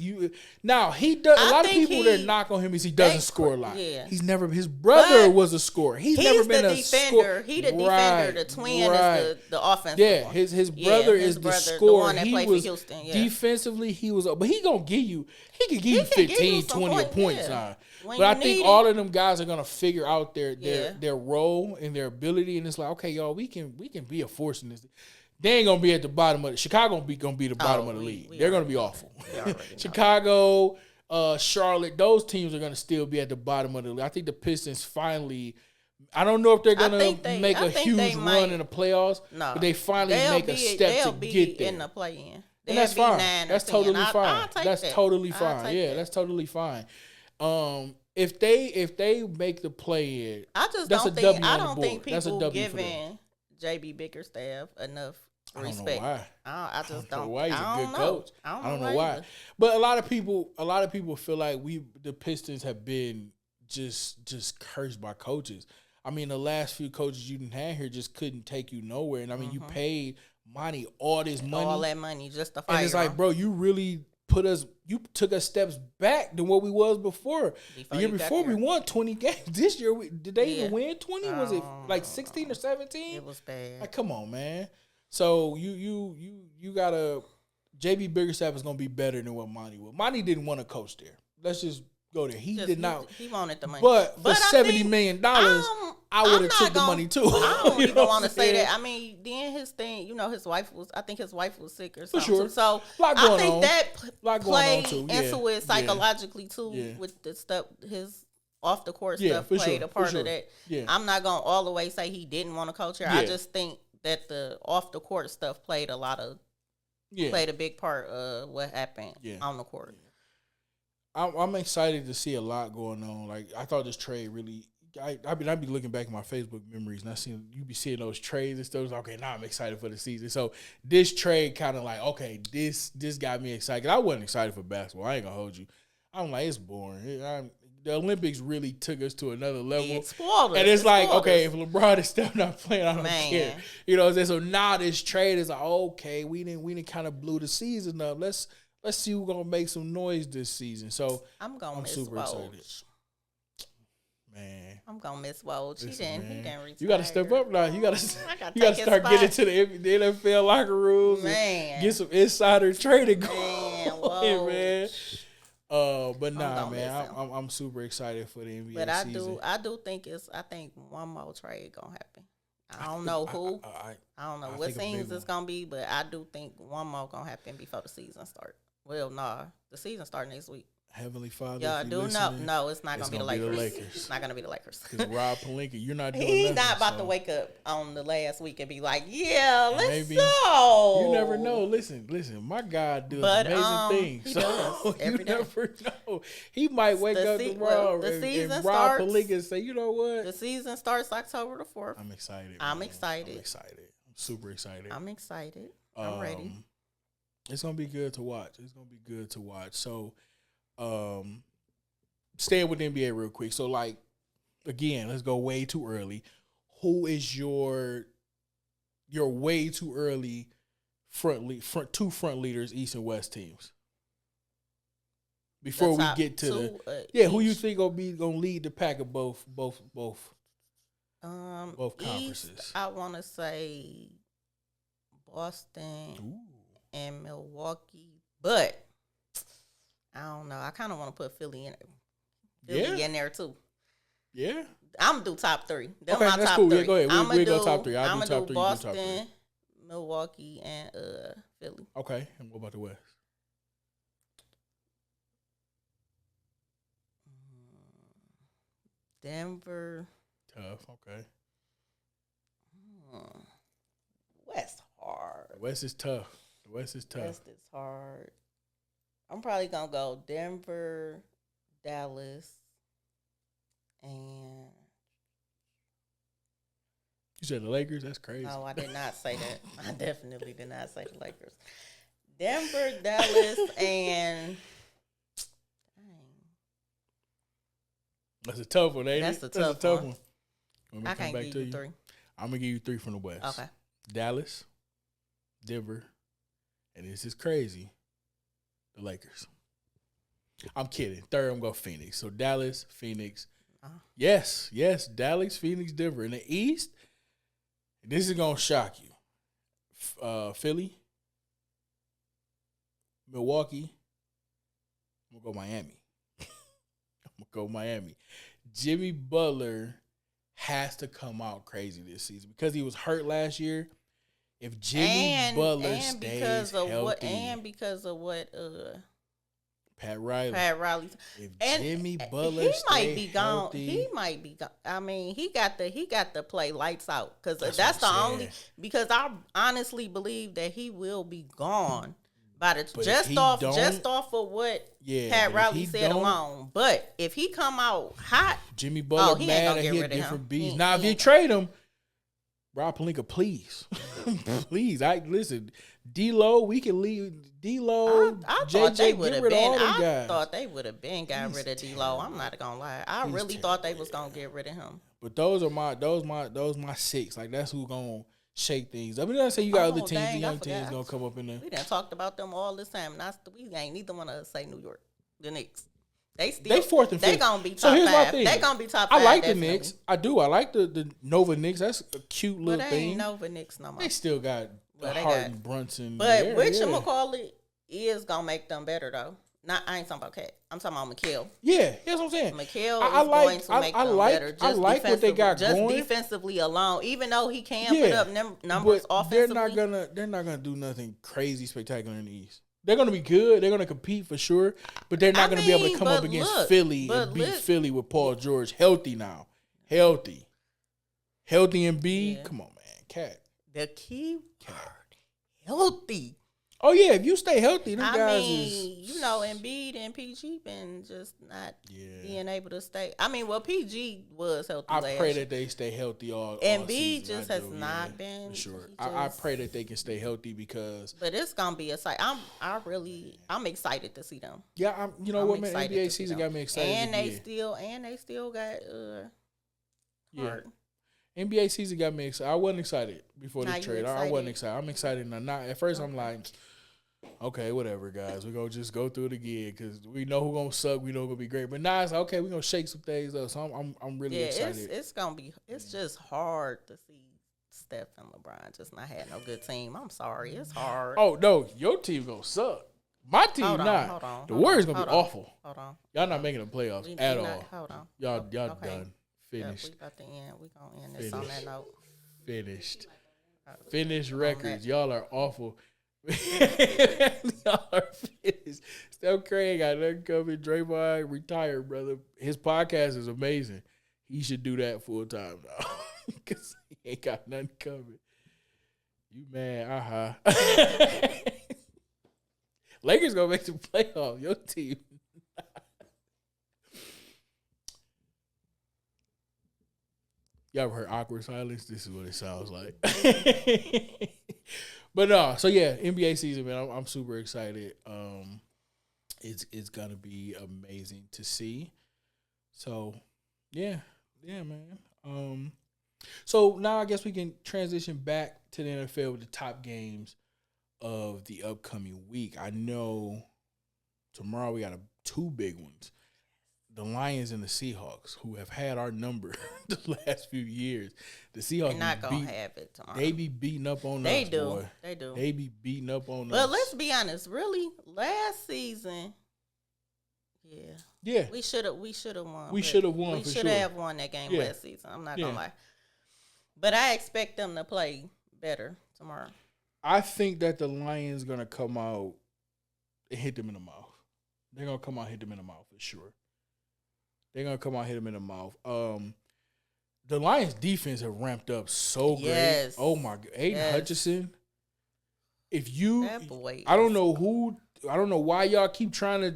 Now he does. A lot of people that knock on him is he doesn't score a lot. Yeah. He's never. His brother was a scorer. He's never been a defender. He the defender. The twin is the offensive. Yeah. His brother is the scorer. The one that played for Houston. Yeah. Defensively, he was. But he gonna give you. He can give you 15, 20 points. But I think all of them guys are gonna figure out their role and their ability, and it's like, okay, y'all, we can be a force in this. They ain't gonna be at the bottom of it. Chicago gonna be the bottom of the league. They're gonna be awful. Chicago, Charlotte, those teams are gonna still be at the bottom of the league. I think the Pistons finally. I don't know if they're gonna make a huge run in the playoffs, but they finally make a step to get there. In the play-in, and that's fine. That's totally fine. That's totally fine. Yeah, that's totally fine. If they make the play-in, I don't think people giving JB Bickerstaff enough respect. I just don't know why. He's a good coach. I don't know why. But a lot of people feel like the Pistons have been just cursed by coaches. I mean, the last few coaches you didn't have here just couldn't take you nowhere. And I mean, you paid Monty all this money. All that money just to fight. And it's like, bro, you really you took us steps back than what we was before. The year before we won 20 games. This year, did they even win 20? Was it like 16 or 17? It was bad. Like, come on, man. So you gotta. JB Biggerstaff is gonna be better than what Monty was. Monty didn't want to coach there. Let's just go there. He did not. He wanted the money, but for $70 million, I would have took the money too. I don't even want to say that. I mean, then his thing, his wife was. I think his wife was sick or something. For sure. So I think that played into it psychologically too, with the stuff. His off the court stuff played a part of that. Yeah. I'm not gonna all the way say he didn't want to coach here. I just think that the off the court stuff played a big part of what happened on the court. I'm excited to see a lot going on. Like, I thought this trade really. I'd be looking back at my Facebook memories and you be seeing those trades and stuff. Okay, now I'm excited for the season. So this trade kind of like, okay, this got me excited. I wasn't excited for basketball. I ain't gonna hold you. I'm like, it's boring. The Olympics really took us to another level. And it's like, okay, if LeBron is still not playing, I don't care. You know what I'm saying? So now this trade is like, okay, we didn't kind of blew the season up. Let's see who's gonna make some noise this season. So I'm super excited. Man, I'm gonna miss Woj. He didn't retire. You got to step up now. You got to start getting to the NFL locker rooms. Man, get some insider trading going, man. But nah, man, I'm super excited for the NBA season. I do think I think one more trade gonna happen. I don't know who. I don't know what teams it's gonna be, but I do think one more gonna happen before the season starts. Well, the season starts next week. Heavenly Father, y'all do know. No, it's not gonna be the Lakers. It's not gonna be the Lakers. Because Rob Pelinka, you're not doing He's nothing. He's not about to wake up on the last week and be like, yeah, let's go. You never know. Listen, my God does amazing things. He does every day. Never know. He might wake up tomorrow and Rob Pelinka say, you know what? The season starts October the 4th. I'm excited. I'm excited. I'm super excited. I'm excited. I'm ready. It's gonna be good to watch. So, staying with the NBA real quick. So, like, again, let's go way too early. Who is your you're way too early. Two front leaders, East and West teams. Before we get to who you think gonna lead the pack of both conferences? East, I want to say Boston and Milwaukee, but I don't know. I kind of want to put Philly in there too. Yeah, I'm gonna do top three. Them my top three. Yeah, go ahead. We go top three. I'm gonna do Boston, Milwaukee, and Philly. Okay, and what about the West? Denver. Tough. Okay. West hard. The West is tough. West is hard. I'm probably gonna go Denver, Dallas, and you said the Lakers? That's crazy. No, I did not say that. I definitely did not say the Lakers. Denver, Dallas, and that's a tough one, ain't it? That's a tough one. I can't give you three. I'm gonna give you three from the West. Okay. Dallas, Denver, and this is crazy, the Lakers. I'm kidding. Third, I'm going Phoenix. So Dallas, Phoenix. Yes, Dallas, Phoenix, Denver. In the East, this is going to shock you. Philly, Milwaukee, I'm going to go Miami. Jimmy Butler has to come out crazy this season because he was hurt last year. If Jimmy Butler stays healthy. Because of what Pat Riley. If Jimmy Butler he might be healthy, he might be gone. I mean, he got to play lights out because that's the only. Because I honestly believe that he will be gone by the just off of what Pat Riley said alone. But if he come out hot, Jimmy Butler mad and he a different beast. Now if you trade him, Rob Pelinka, please, please. Listen. D-Lo, we can leave D-Lo. I thought they would have been. I thought they would have been got rid of D-Lo. I'm not gonna lie. I really thought they was gonna get rid of him. But those are my six. Like that's who's gonna shake things. I mean, I say you got other teams, the young teams gonna come up in there. We done talked about them all this time. We ain't neither one of us say New York. The Knicks. They fourth and fifth. They gonna be top five. They gonna be top five. I like the Knicks. I do. I like the Nova Knicks. That's a cute little thing. But they ain't Nova Knicks no more. They still got Harden, Brunson. But whatchamacallit is gonna make them better though. I ain't talking about Cat. I'm talking about Mikal. Yeah, that's what I'm saying. Mikal is going to make them better. I like what they got going. Just defensively alone, even though he can put up numbers offensively. They're not gonna do nothing crazy spectacular in the East. They're going to be good. They're going to compete for sure. But they're not going to be able to come up against Philly and beat Philly with Paul George healthy now. Healthy and B. Yeah. Come on, man. Cat. The key word. Healthy. Oh, yeah. If you stay healthy, them guys Embiid and PG been just not being able to stay. I mean, PG was healthy last year. I pray that they stay healthy all Embiid just has not been. For sure. I pray that they can stay healthy because. But it's going to be a sight. I'm excited to see them. Yeah, you know what, man? NBA season got me excited. And they still got NBA season got me excited. I wasn't excited before the trade. I wasn't excited. I'm excited now. At first, I'm like, okay, whatever, guys. We're going to just go through it again because we know who's going to suck. We know who's going to be great. But now it's like, okay, we're going to shake some things up. So I'm really excited. It's just hard to see Steph and LeBron just not had no good team. I'm sorry. It's hard. Oh, no. Your team going to suck. My team not. The Warriors going to be awful. Hold on. Y'all not making the playoffs at all. Hold on. Y'all done. Finished. We about to end. We gonna end this on that note. Finished records. Y'all are awful. Y'all are finished. Steph Curry ain't got nothing coming. Draymond retired, brother. His podcast is amazing. He should do that full time now because he ain't got nothing coming. You mad? Lakers gonna make the playoff. Your team. Y'all ever heard awkward silence? This is what it sounds like. But no, so yeah, NBA season, man. I'm super excited. It's gonna be amazing to see. So yeah, man. So now I guess we can transition back to the NFL with the top games of the upcoming week. I know tomorrow we got two big ones. The Lions and the Seahawks, who have had our number the last few years. The Seahawks They're not going to have it tomorrow. They be beating up on they us, do. boy. They do. They be beating up on us. But let's be honest. Really, last season, yeah. We should have won. We should have won We for should sure. have won that game last season. I'm not going to lie. But I expect them to play better tomorrow. I think that the Lions going to come out and hit them in the mouth. They're going to come out and hit them in the mouth for sure. They're going to come out and hit them in the mouth. The Lions defense have ramped up so great. Oh, my God. Aiden Hutchinson. If you – I don't know why y'all keep trying to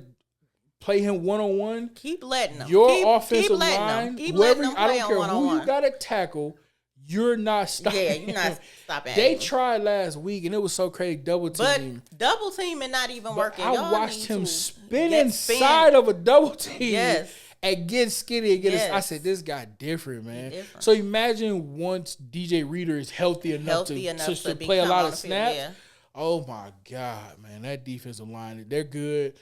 play him one-on-one. Keep letting them. Your offensive line, whoever, I don't care who you got to tackle, you're not stopping. Yeah, you're not stopping. They tried last week, and it was so crazy. Double team. But double team and not even working. I watched him spin inside of a double team. Yes. And get skinny and get his, I said, this guy different, man. So imagine once DJ Reader is healthy enough to play a lot of snaps. Yeah. Oh, my God, man. That defensive line, they're good.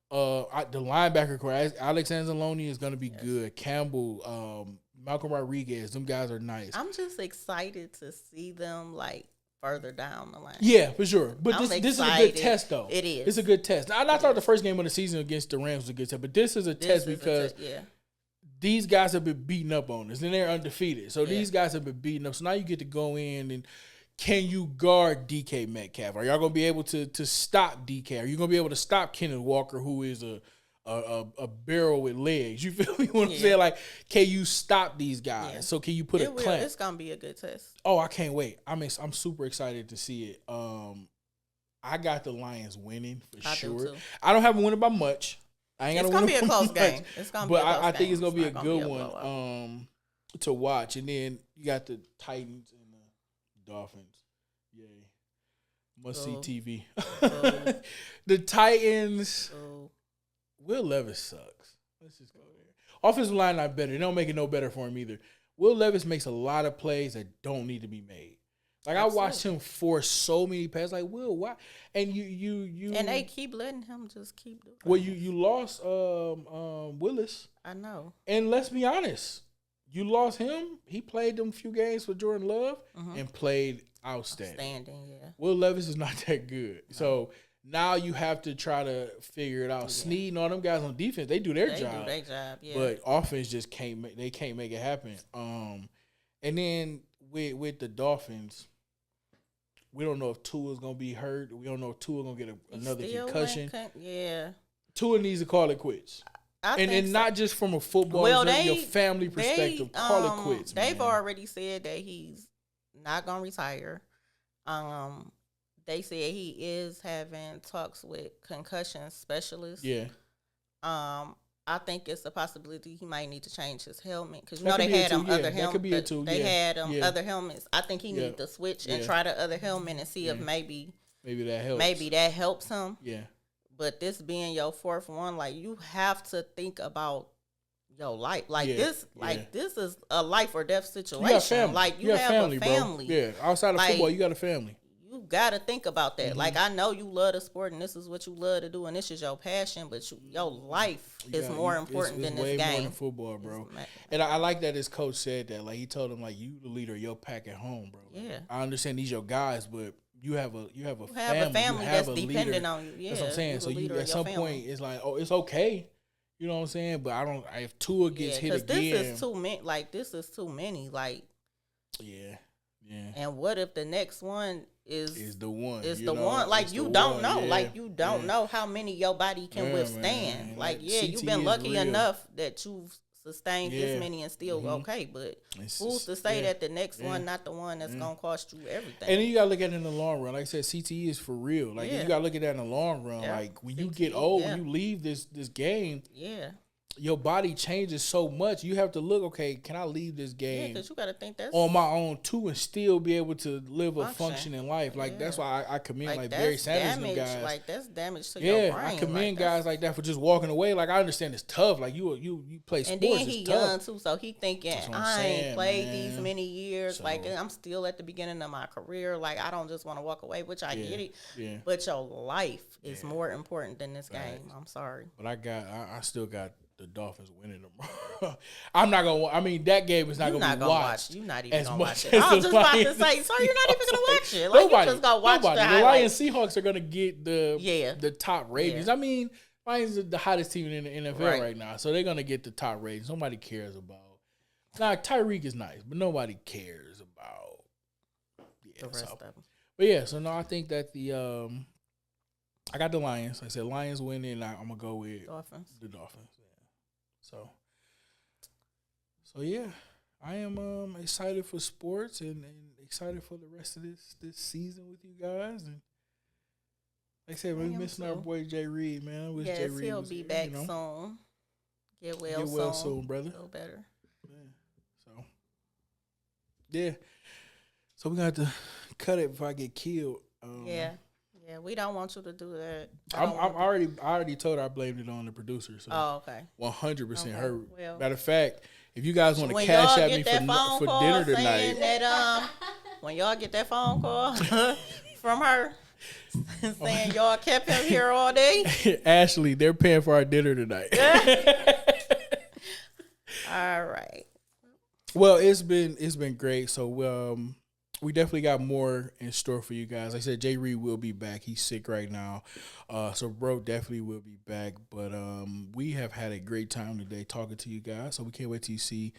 The linebacker core, Alex Anzalone is going to be good. Campbell, Malcolm Rodriguez, them guys are nice. I'm just excited to see them, like, further down the line. Yeah, for sure. But this is a good test, though. It is. It's a good test. Now, I thought the first game of the season against the Rams was a good test, but this is a test because these guys have been beating up on us, and they're undefeated. So these guys have been beating up. So now you get to go in and can you guard DK Metcalf? Are y'all going to be able to stop DK? Are you going to be able to stop Kenneth Walker, who is a barrel with legs? You feel me? What I'm saying? Like, can you stop these guys? Yeah. So can you put a clamp? It's gonna be a good test. Oh, I can't wait. I'm super excited to see it. I got the Lions winning for sure. I don't have them winning by much. It's gonna be a close game. It's gonna be a close game. But I think it's gonna be a good one to watch. And then you got the Titans and the Dolphins. Yay. Must see TV. The Titans. Will Levis sucks. Let's just go there. Offensive line not better. They don't make it no better for him either. Will Levis makes a lot of plays that don't need to be made. Like, I watched him force so many passes. Like, Will, why? And you and they keep letting him just keep doing it. Well, you lost Willis. I know. And let's be honest. You lost him. He played them few games for Jordan Love and played outstanding. Will Levis is not that good. No. So now you have to try to figure it out. Yeah. Snead and all them guys on defense, they do their job. They do their job, yeah. But offense just can't make it happen. And then with the Dolphins, we don't know if Tua's gonna be hurt. We don't know if Tua's gonna get another concussion. Tua needs to call it quits. And not just from a football, your family perspective. Call it quits. They've already said that he's not gonna retire. They said he is having talks with concussion specialists. Yeah. I think it's a possibility he might need to change his helmet because they had him other helmets. That could be it too. They had other helmets. I think he needs to switch and try the other helmet and see if maybe that helps. Maybe that helps him. Yeah. But this being your fourth one, like, you have to think about your life. Like this is a life or death situation. You got family. Like you have a family. Bro. Yeah. Outside of football, you got a family. You gotta think about that. Like, I know you love the sport and this is what you love to do and this is your passion, but your life is more important than this game. Way more than football, bro. And I like that his coach said that. Like, he told him, like, you the leader of your pack at home, bro. Yeah. I understand these your guys, but you have a family that's dependent on you. Yeah. That's what I'm saying. So you at some point it's like, oh, it's okay. You know what I'm saying? But if Tua gets hit again. This is too many. Like, this is too many. Like, yeah. And what if the next one is the one? Like, you don't know. Yeah. Like, you don't know how many your body can withstand. Man. Like, you've been lucky enough that you've sustained this many and still okay. But who's to say that the next one not the one that's gonna cost you everything? And then you gotta look at it in the long run. Like I said, CTE is for real. Like, you gotta look at that in the long run. Yeah. Like, when you get old, when you leave this game, your body changes so much. You have to look, okay, can I leave this game because you got to think that's on my own too and still be able to live a functioning life? Like, that's why I commend, like Barry Sanders and guys. Like, that's damage to your brain. I commend guys like that for just walking away. Like, I understand it's tough. Like, you play sports, and then he it's young, tough. too, so he thinking, I ain't played these many years. So, like, I'm still at the beginning of my career. Like, I don't just want to walk away, which I get it. Yeah. But your life is more important than this game. I'm sorry. But I still got the Dolphins winning tomorrow. I'm not gonna. I mean, that game is not gonna be watched. You're not even gonna watch it. I was just about to say, so you're not even gonna watch it. Like, you just gonna watch the Lions Seahawks are gonna get the top ratings. I mean, Lions are the hottest team in the NFL right now, so they're gonna get the top ratings. Nobody cares about. Nah, Tyreek is nice, but nobody cares about the rest of them. But yeah, so no, I think that I got the Lions. I said Lions winning, and I'm gonna go with the Dolphins. So yeah, I am excited for sports and excited for the rest of this season with you guys. And like I said, we're missing our boy Jay Reed, man. I wish Jay Reed he'll be back soon. Get well soon, brother. Feel better. Yeah. So we're gonna have to cut it before I get killed. Yeah, we don't want you to do that. I already told her I blamed it on the producer. So 100% her. Well, matter of fact, if you guys want to cash at me for dinner tonight, when y'all get that phone call from her saying y'all kept him here all day, Ashley, they're paying for our dinner tonight. All right. Well, it's been great. So we definitely got more in store for you guys. Like I said, Jay Reed will be back. He's sick right now. So bro definitely will be back. But we have had a great time today talking to you guys. So we can't wait till you see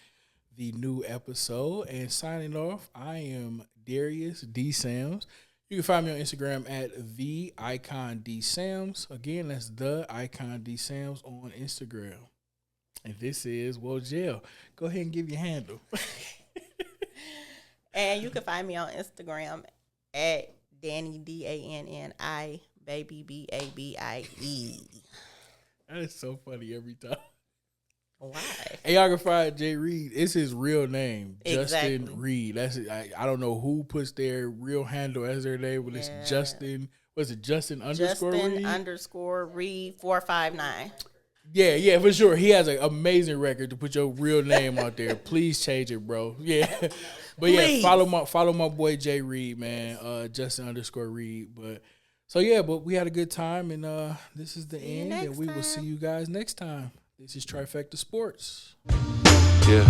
the new episode. And signing off, I am Darius D. Sams. You can find me on Instagram at the Icon D. Sams. Again, that's the Icon D. Sams on Instagram. And this is Jail. Go ahead and give your handle. And you can find me on Instagram at Danny DANNI baby BABIE. That is so funny every time. Why? Hey, y'all can find Jay Reed. It's his real name, exactly. Justin Reed. That's it. I don't know who puts their real handle as their name, but it's Justin. What's it? Justin _Reed? Justin Reed 459. Yeah, for sure. He has an amazing record to put your real name out there. Please change it, bro. Yeah. But please. Yeah, follow my boy Jay Reed, man. Justin _Reed. But we had a good time, and this is the end, and we will see you guys next time. This is Trifecta Sports. Yeah.